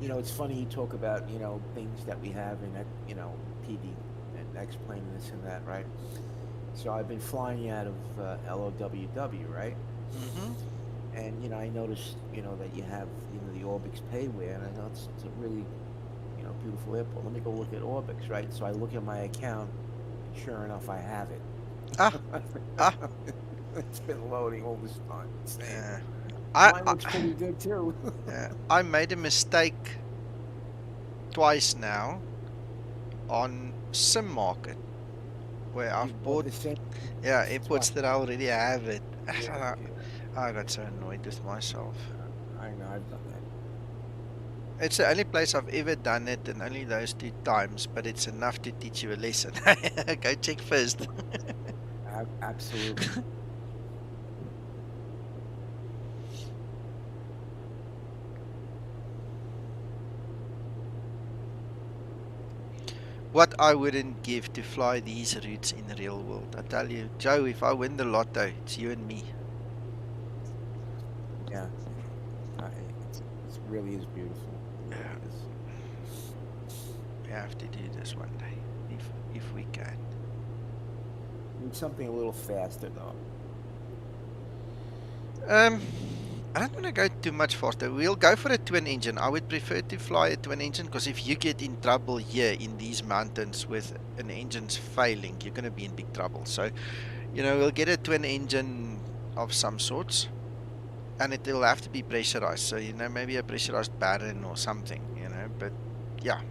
You know, it's funny you talk about, you know, things that we have in, you know, PD and X-plane and this and that, right? So I've been flying out of LOWW, right? And, you know, I noticed, you know, that you have, you know, the Orbx payware, and I know it's a really, you know, beautiful airport. Let me go look at Orbx, right? So I look at my account, and sure enough, I have it. It's been loading all this time. Yeah. Mine looks pretty good too. Yeah, I made a mistake twice now on Sim Market, where I've bought airports that I already have it. I got so annoyed with myself. I know, I've done that. It's the only place I've ever done it, and only those 2 times, but it's enough to teach you a lesson. Go check first. Absolutely. What I wouldn't give to fly these routes in the real world. I tell you, Joe, if I win the lotto, it's you and me. Yeah. It really is beautiful. It really is. We have to do this one day, if we can. Need something a little faster though. I don't want to go too much faster. We'll go for a twin engine. I would prefer to fly a twin engine, because if you get in trouble here in these mountains with an engine's failing, you're going to be in big trouble. So, you know, we'll get a twin engine of some sorts, and it will have to be pressurized. So, you know, maybe a pressurized Baron or something, you know, but yeah.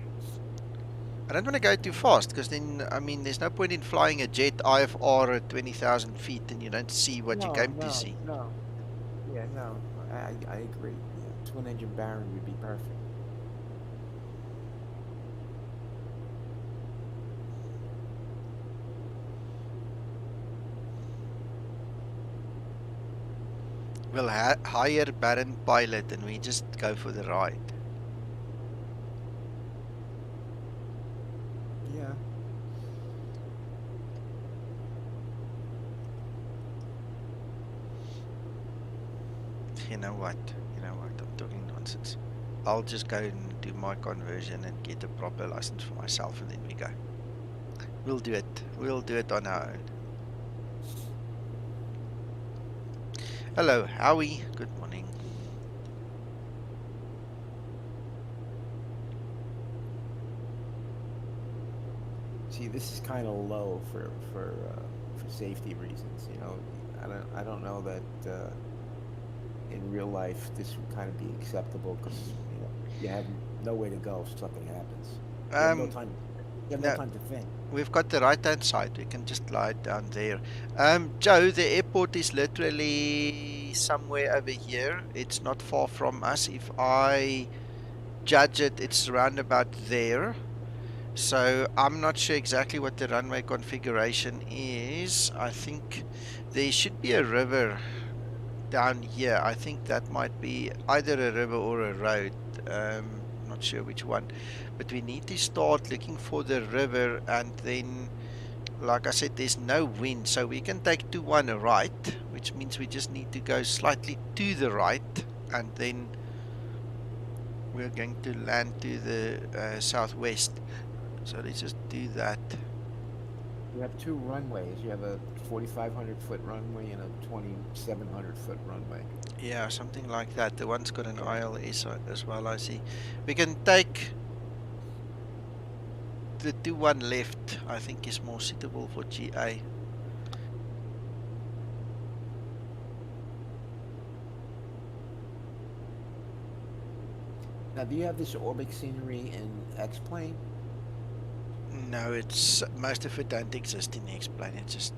I don't want to go too fast, because then, I mean, there's no point in flying a jet IFR at 20,000 feet and you don't see what you're going to see. No. Yeah, no, I agree. Yeah, twin engine Baron would be perfect. We'll hire Baron pilot and we just go for the ride. Yeah. You know what? I'm talking nonsense. I'll just go and do my conversion and get a proper license for myself, and then we go. We'll do it. We'll do it on our own. Hello, Howie. Good morning. See, this is kind of low for safety reasons. You know, I don't know that in real life this would kind of be acceptable, because you know you have nowhere to go if something happens. You have no time. You have no time to think. We've got the right hand side. We can just lie down there. Joe, the airport is literally somewhere over here. It's not far from us. If I judge it, it's around about there. So I'm not sure exactly what the runway configuration is. I think there should be a river down here. I think that might be either a river or a road. Not sure which one. But we need to start looking for the river, and then, like I said, there's no wind. So we can take 2-1 right, which means we just need to go slightly to the right, and then we're going to land to the southwest. So let's just do that. You have two runways. You have a 4,500-foot runway and a 2,700-foot runway. Yeah, something like that. The one's got an ILS as well, I see. We can take the 2-1 left, I think is more suitable for GA. Now, do you have this Orbx scenery in X-plane? No, it's most of it don't exist in the X-plane. It just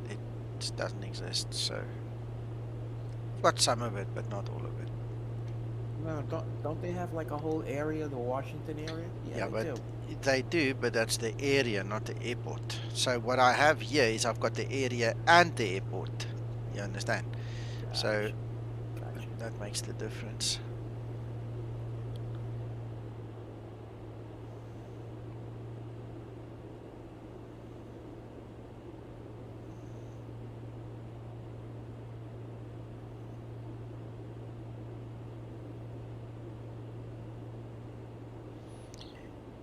doesn't exist. So I've got some of it, but not all of it. No, don't they have like a whole area, the Washington area? Yeah, they but do. they do, but that's the area, not the airport. So what I have here is I've got the area and the airport. You understand? So Gotcha. that makes the difference.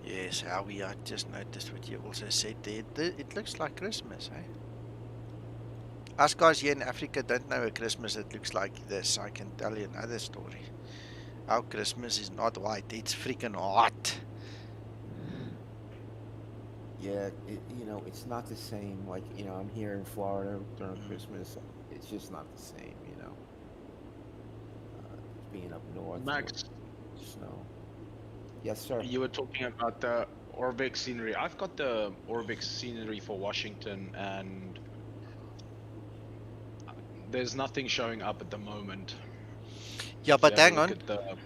Yes, Howie, I just noticed what you also said there. It looks like Christmas, eh? Us guys here in Africa don't know a Christmas that looks like this. I can tell you another story. Our Christmas is not white, it's freaking hot. Yeah, it's not the same. Like, I'm here in Florida during Christmas. It's just not the same, being up north. Max, Snow. Yes, sir. you were talking about the Orbx scenery. I've got the Orbx scenery for Washington, and there's nothing showing up at the moment. Yeah, If you but have a hang look on. at the-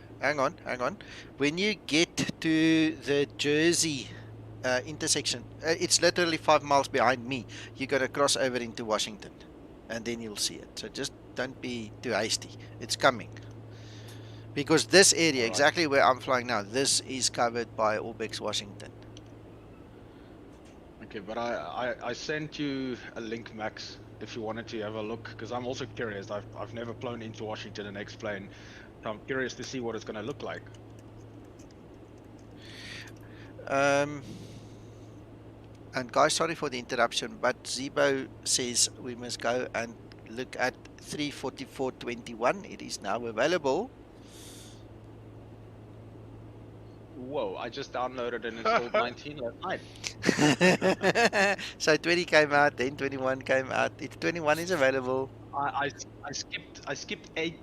Hang on. When you get to the Jersey intersection, it's literally 5 miles behind me. You're going to cross over into Washington, and then you'll see it. So just don't be too hasty. It's coming. Because this area, Alright. exactly where I'm flying now, this is covered by Orbx Washington. Okay, but I sent you a link, Max, if you wanted to have a look, because I'm also curious. I've never flown into Washington and X-plane, so I'm curious to see what it's going to look like. And guys, sorry for the interruption, but Zebo says we must go and look at 344.21. It is now available. Whoa, I just downloaded and installed 19 last night. So 20 came out, then 21 came out. If 21 is available. I skipped 8,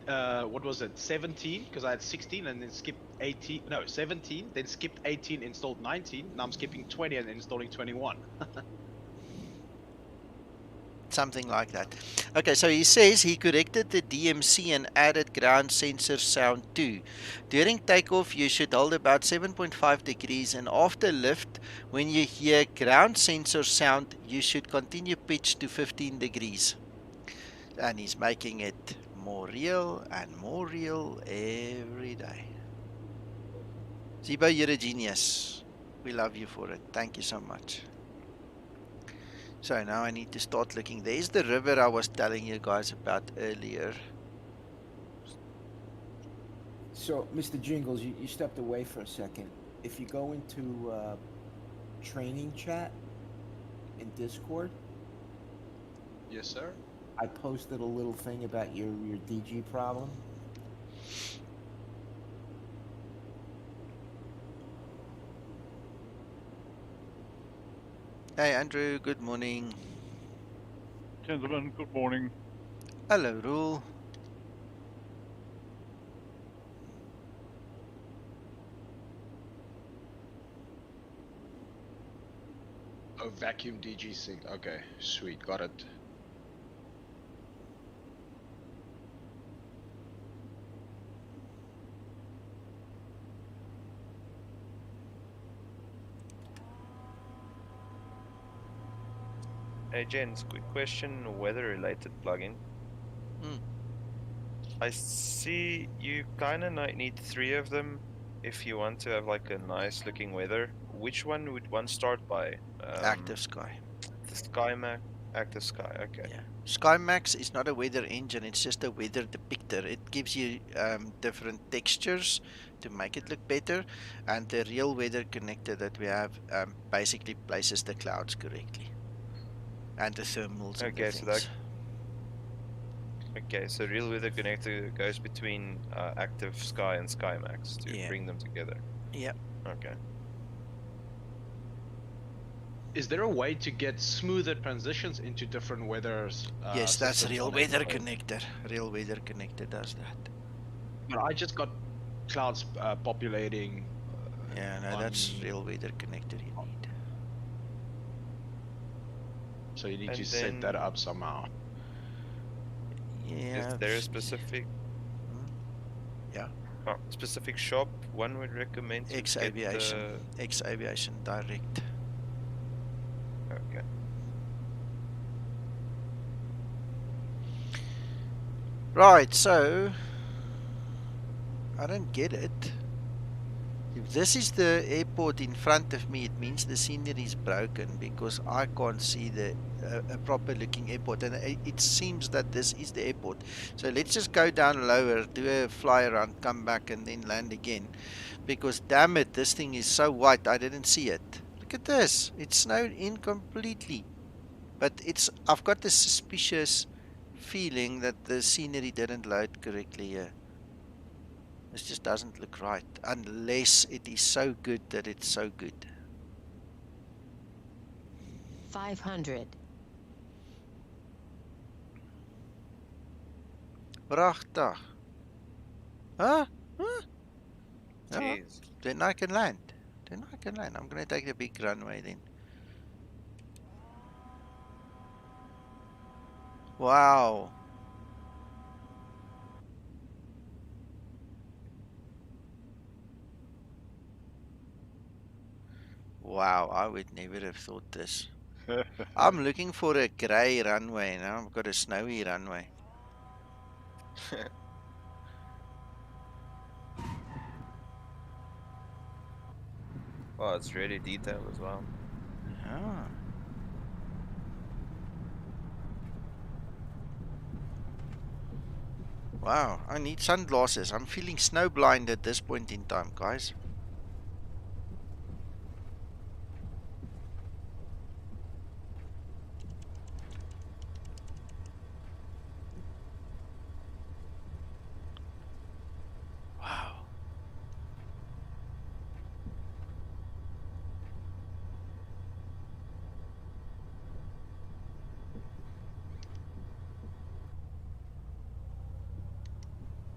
what was it, 17, because I had 16 and then skipped 18, no, 17, then skipped 18, installed 19, now I'm skipping 20 and installing 21. Something like that. Okay, so he says he corrected the DMC and added ground sensor sound too. During takeoff, you should hold about 7.5 degrees, and after lift, when you hear ground sensor sound, you should continue pitch to 15 degrees. And he's making it more real and more real every day. Zibo, you're a genius. We love you for it. Thank you so much. So now I need to start looking. There's the river I was telling you guys about earlier. So, Mr. Jingles, you stepped away for a second. If you go into training chat in Discord. Yes, sir. I posted a little thing about your DG problem. Hey Andrew, good morning. Gentlemen, good morning. Hello, Rule. Oh, vacuum DG sync. Okay, sweet, got it. Hey Jens, quick question, weather-related plugin. Mm. I see you kind of need 3 of them if you want to have like a nice looking weather. Which one would one start by? Active Sky. The Sky Map, Active Sky. Okay. Yeah. SkyMax is not a weather engine, it's just a weather depictor. It gives you different textures to make it look better, and the real weather connector that we have basically places the clouds correctly and the thermals and the Okay, so that things. okay, so Real Weather Connector goes between Active Sky and SkyMax to Yeah. bring them together. Yeah. Okay. Is there a way to get smoother transitions into different weathers? Yes, that's systems Real on Weather Android? Connector. Real Weather Connector does that. But I just got clouds populating. Yeah, no, that's on- Real Weather Connector you need. So you need And to set that then- up somehow. Yeah. Is there a specific Yeah. specific shop one would recommend to X get Aviation. X Aviation Direct. Okay. Right, so I don't get it. If this is the airport in front of me, it means the scenery is broken because I can't see the a proper looking airport, and it seems that this is the airport. So let's just go down lower, do a fly around, come back, and then land again. Because damn it, this thing is so white, I didn't see it. Look at this, it's snowed in completely. But I've got this suspicious feeling that the scenery didn't load correctly here. This just doesn't look right, unless it is so good that it's so good. 500. Prachtig. Huh? Huh? Ja, Jeez. then I can land. Then I can land. I'm going to take the big runway then. Wow. Wow, I would never have thought this. I'm looking for a grey runway now. I've got a snowy runway. Wow, it's really detailed as well. Ah. Wow, I need sunglasses. I'm feeling snow blind at this point in time, guys. Wow.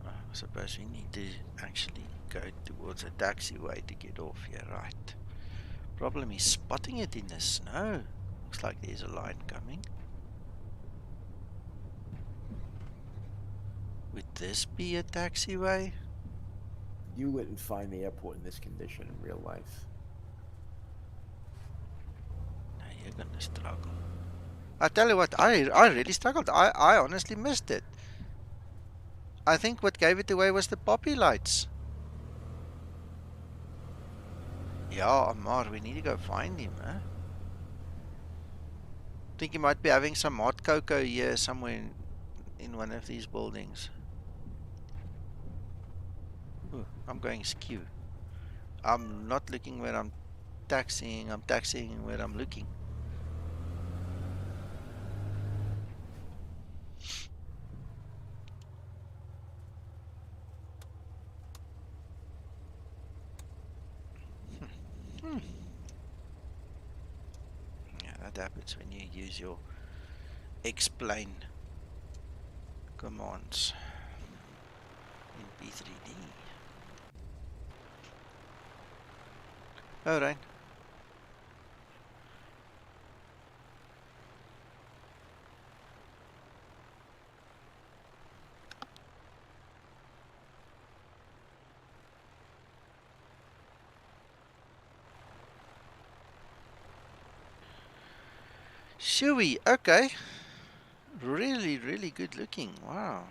I suppose we need to actually go towards a taxiway to get off here, right? Problem is spotting it in the snow. Looks like there's a line coming. Would this be a taxiway? You wouldn't find the airport in this condition in real life. No, you're gonna struggle. I tell you what, I really struggled. I honestly missed it. I think what gave it away was the poppy lights. Yeah, Amar, we need to go find him, huh? Think he might be having some hot cocoa here somewhere in one of these buildings. Ooh, I'm going skew. I'm not looking where I'm taxiing where I'm looking. Yeah, that happens when you use your explain commands in P3D. Alright. Shui, okay. Really, really good looking. Wow.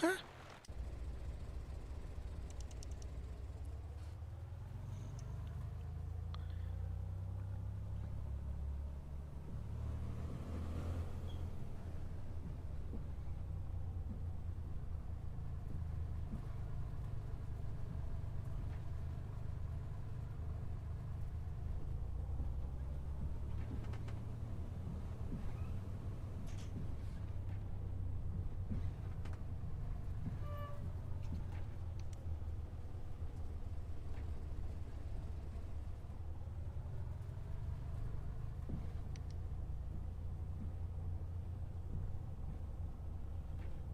Huh?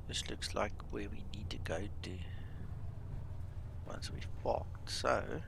This looks like where we need to go to once we've parked. So,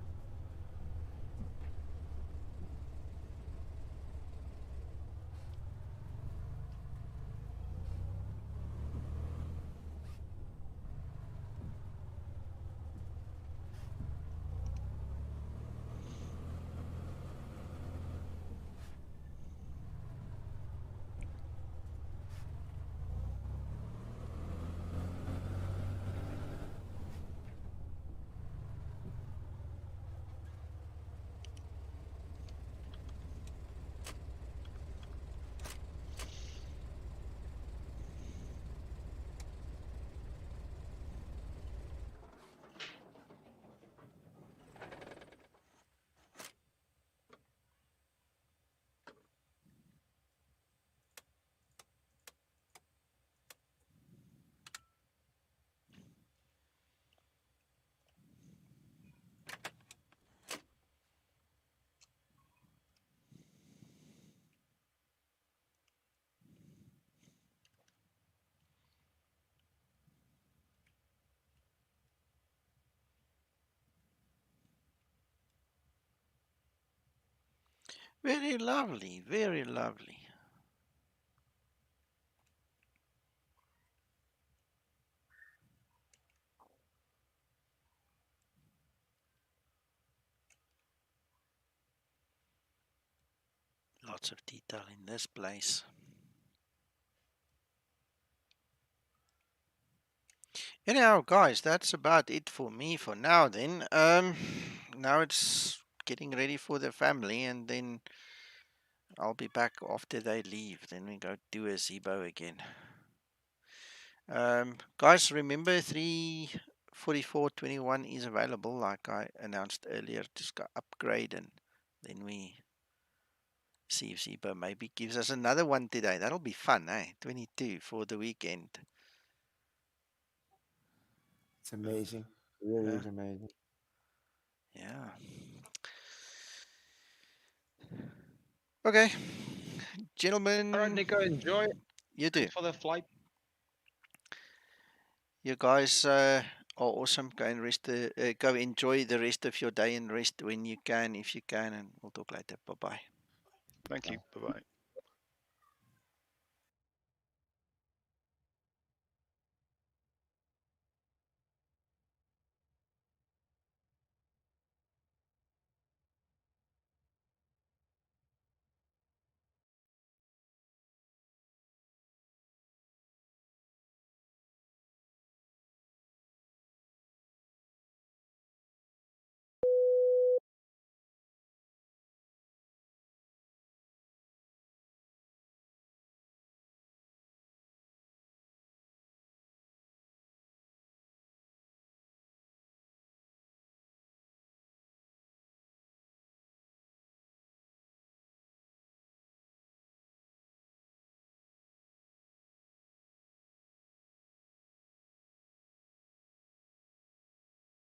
very lovely, very lovely. Lots of detail in this place. Anyhow, guys, that's about it for me for now then. Now it's getting ready for the family, and then I'll be back after they leave. Then we go do a Zebo again. Guys, remember 34421 is available, like I announced earlier. Just go upgrade, and then we see if Zebo maybe gives us another one today. That'll be fun, eh? 22 for the weekend. It's amazing. It really Yeah. is amazing. Yeah. Okay, gentlemen. All right, Nico, enjoy. You do. Thanks for the flight. You guys are awesome. Go and rest. Go enjoy the rest of your day and rest when you can, if you can. And we'll talk later. Bye bye. Thank you. Bye bye.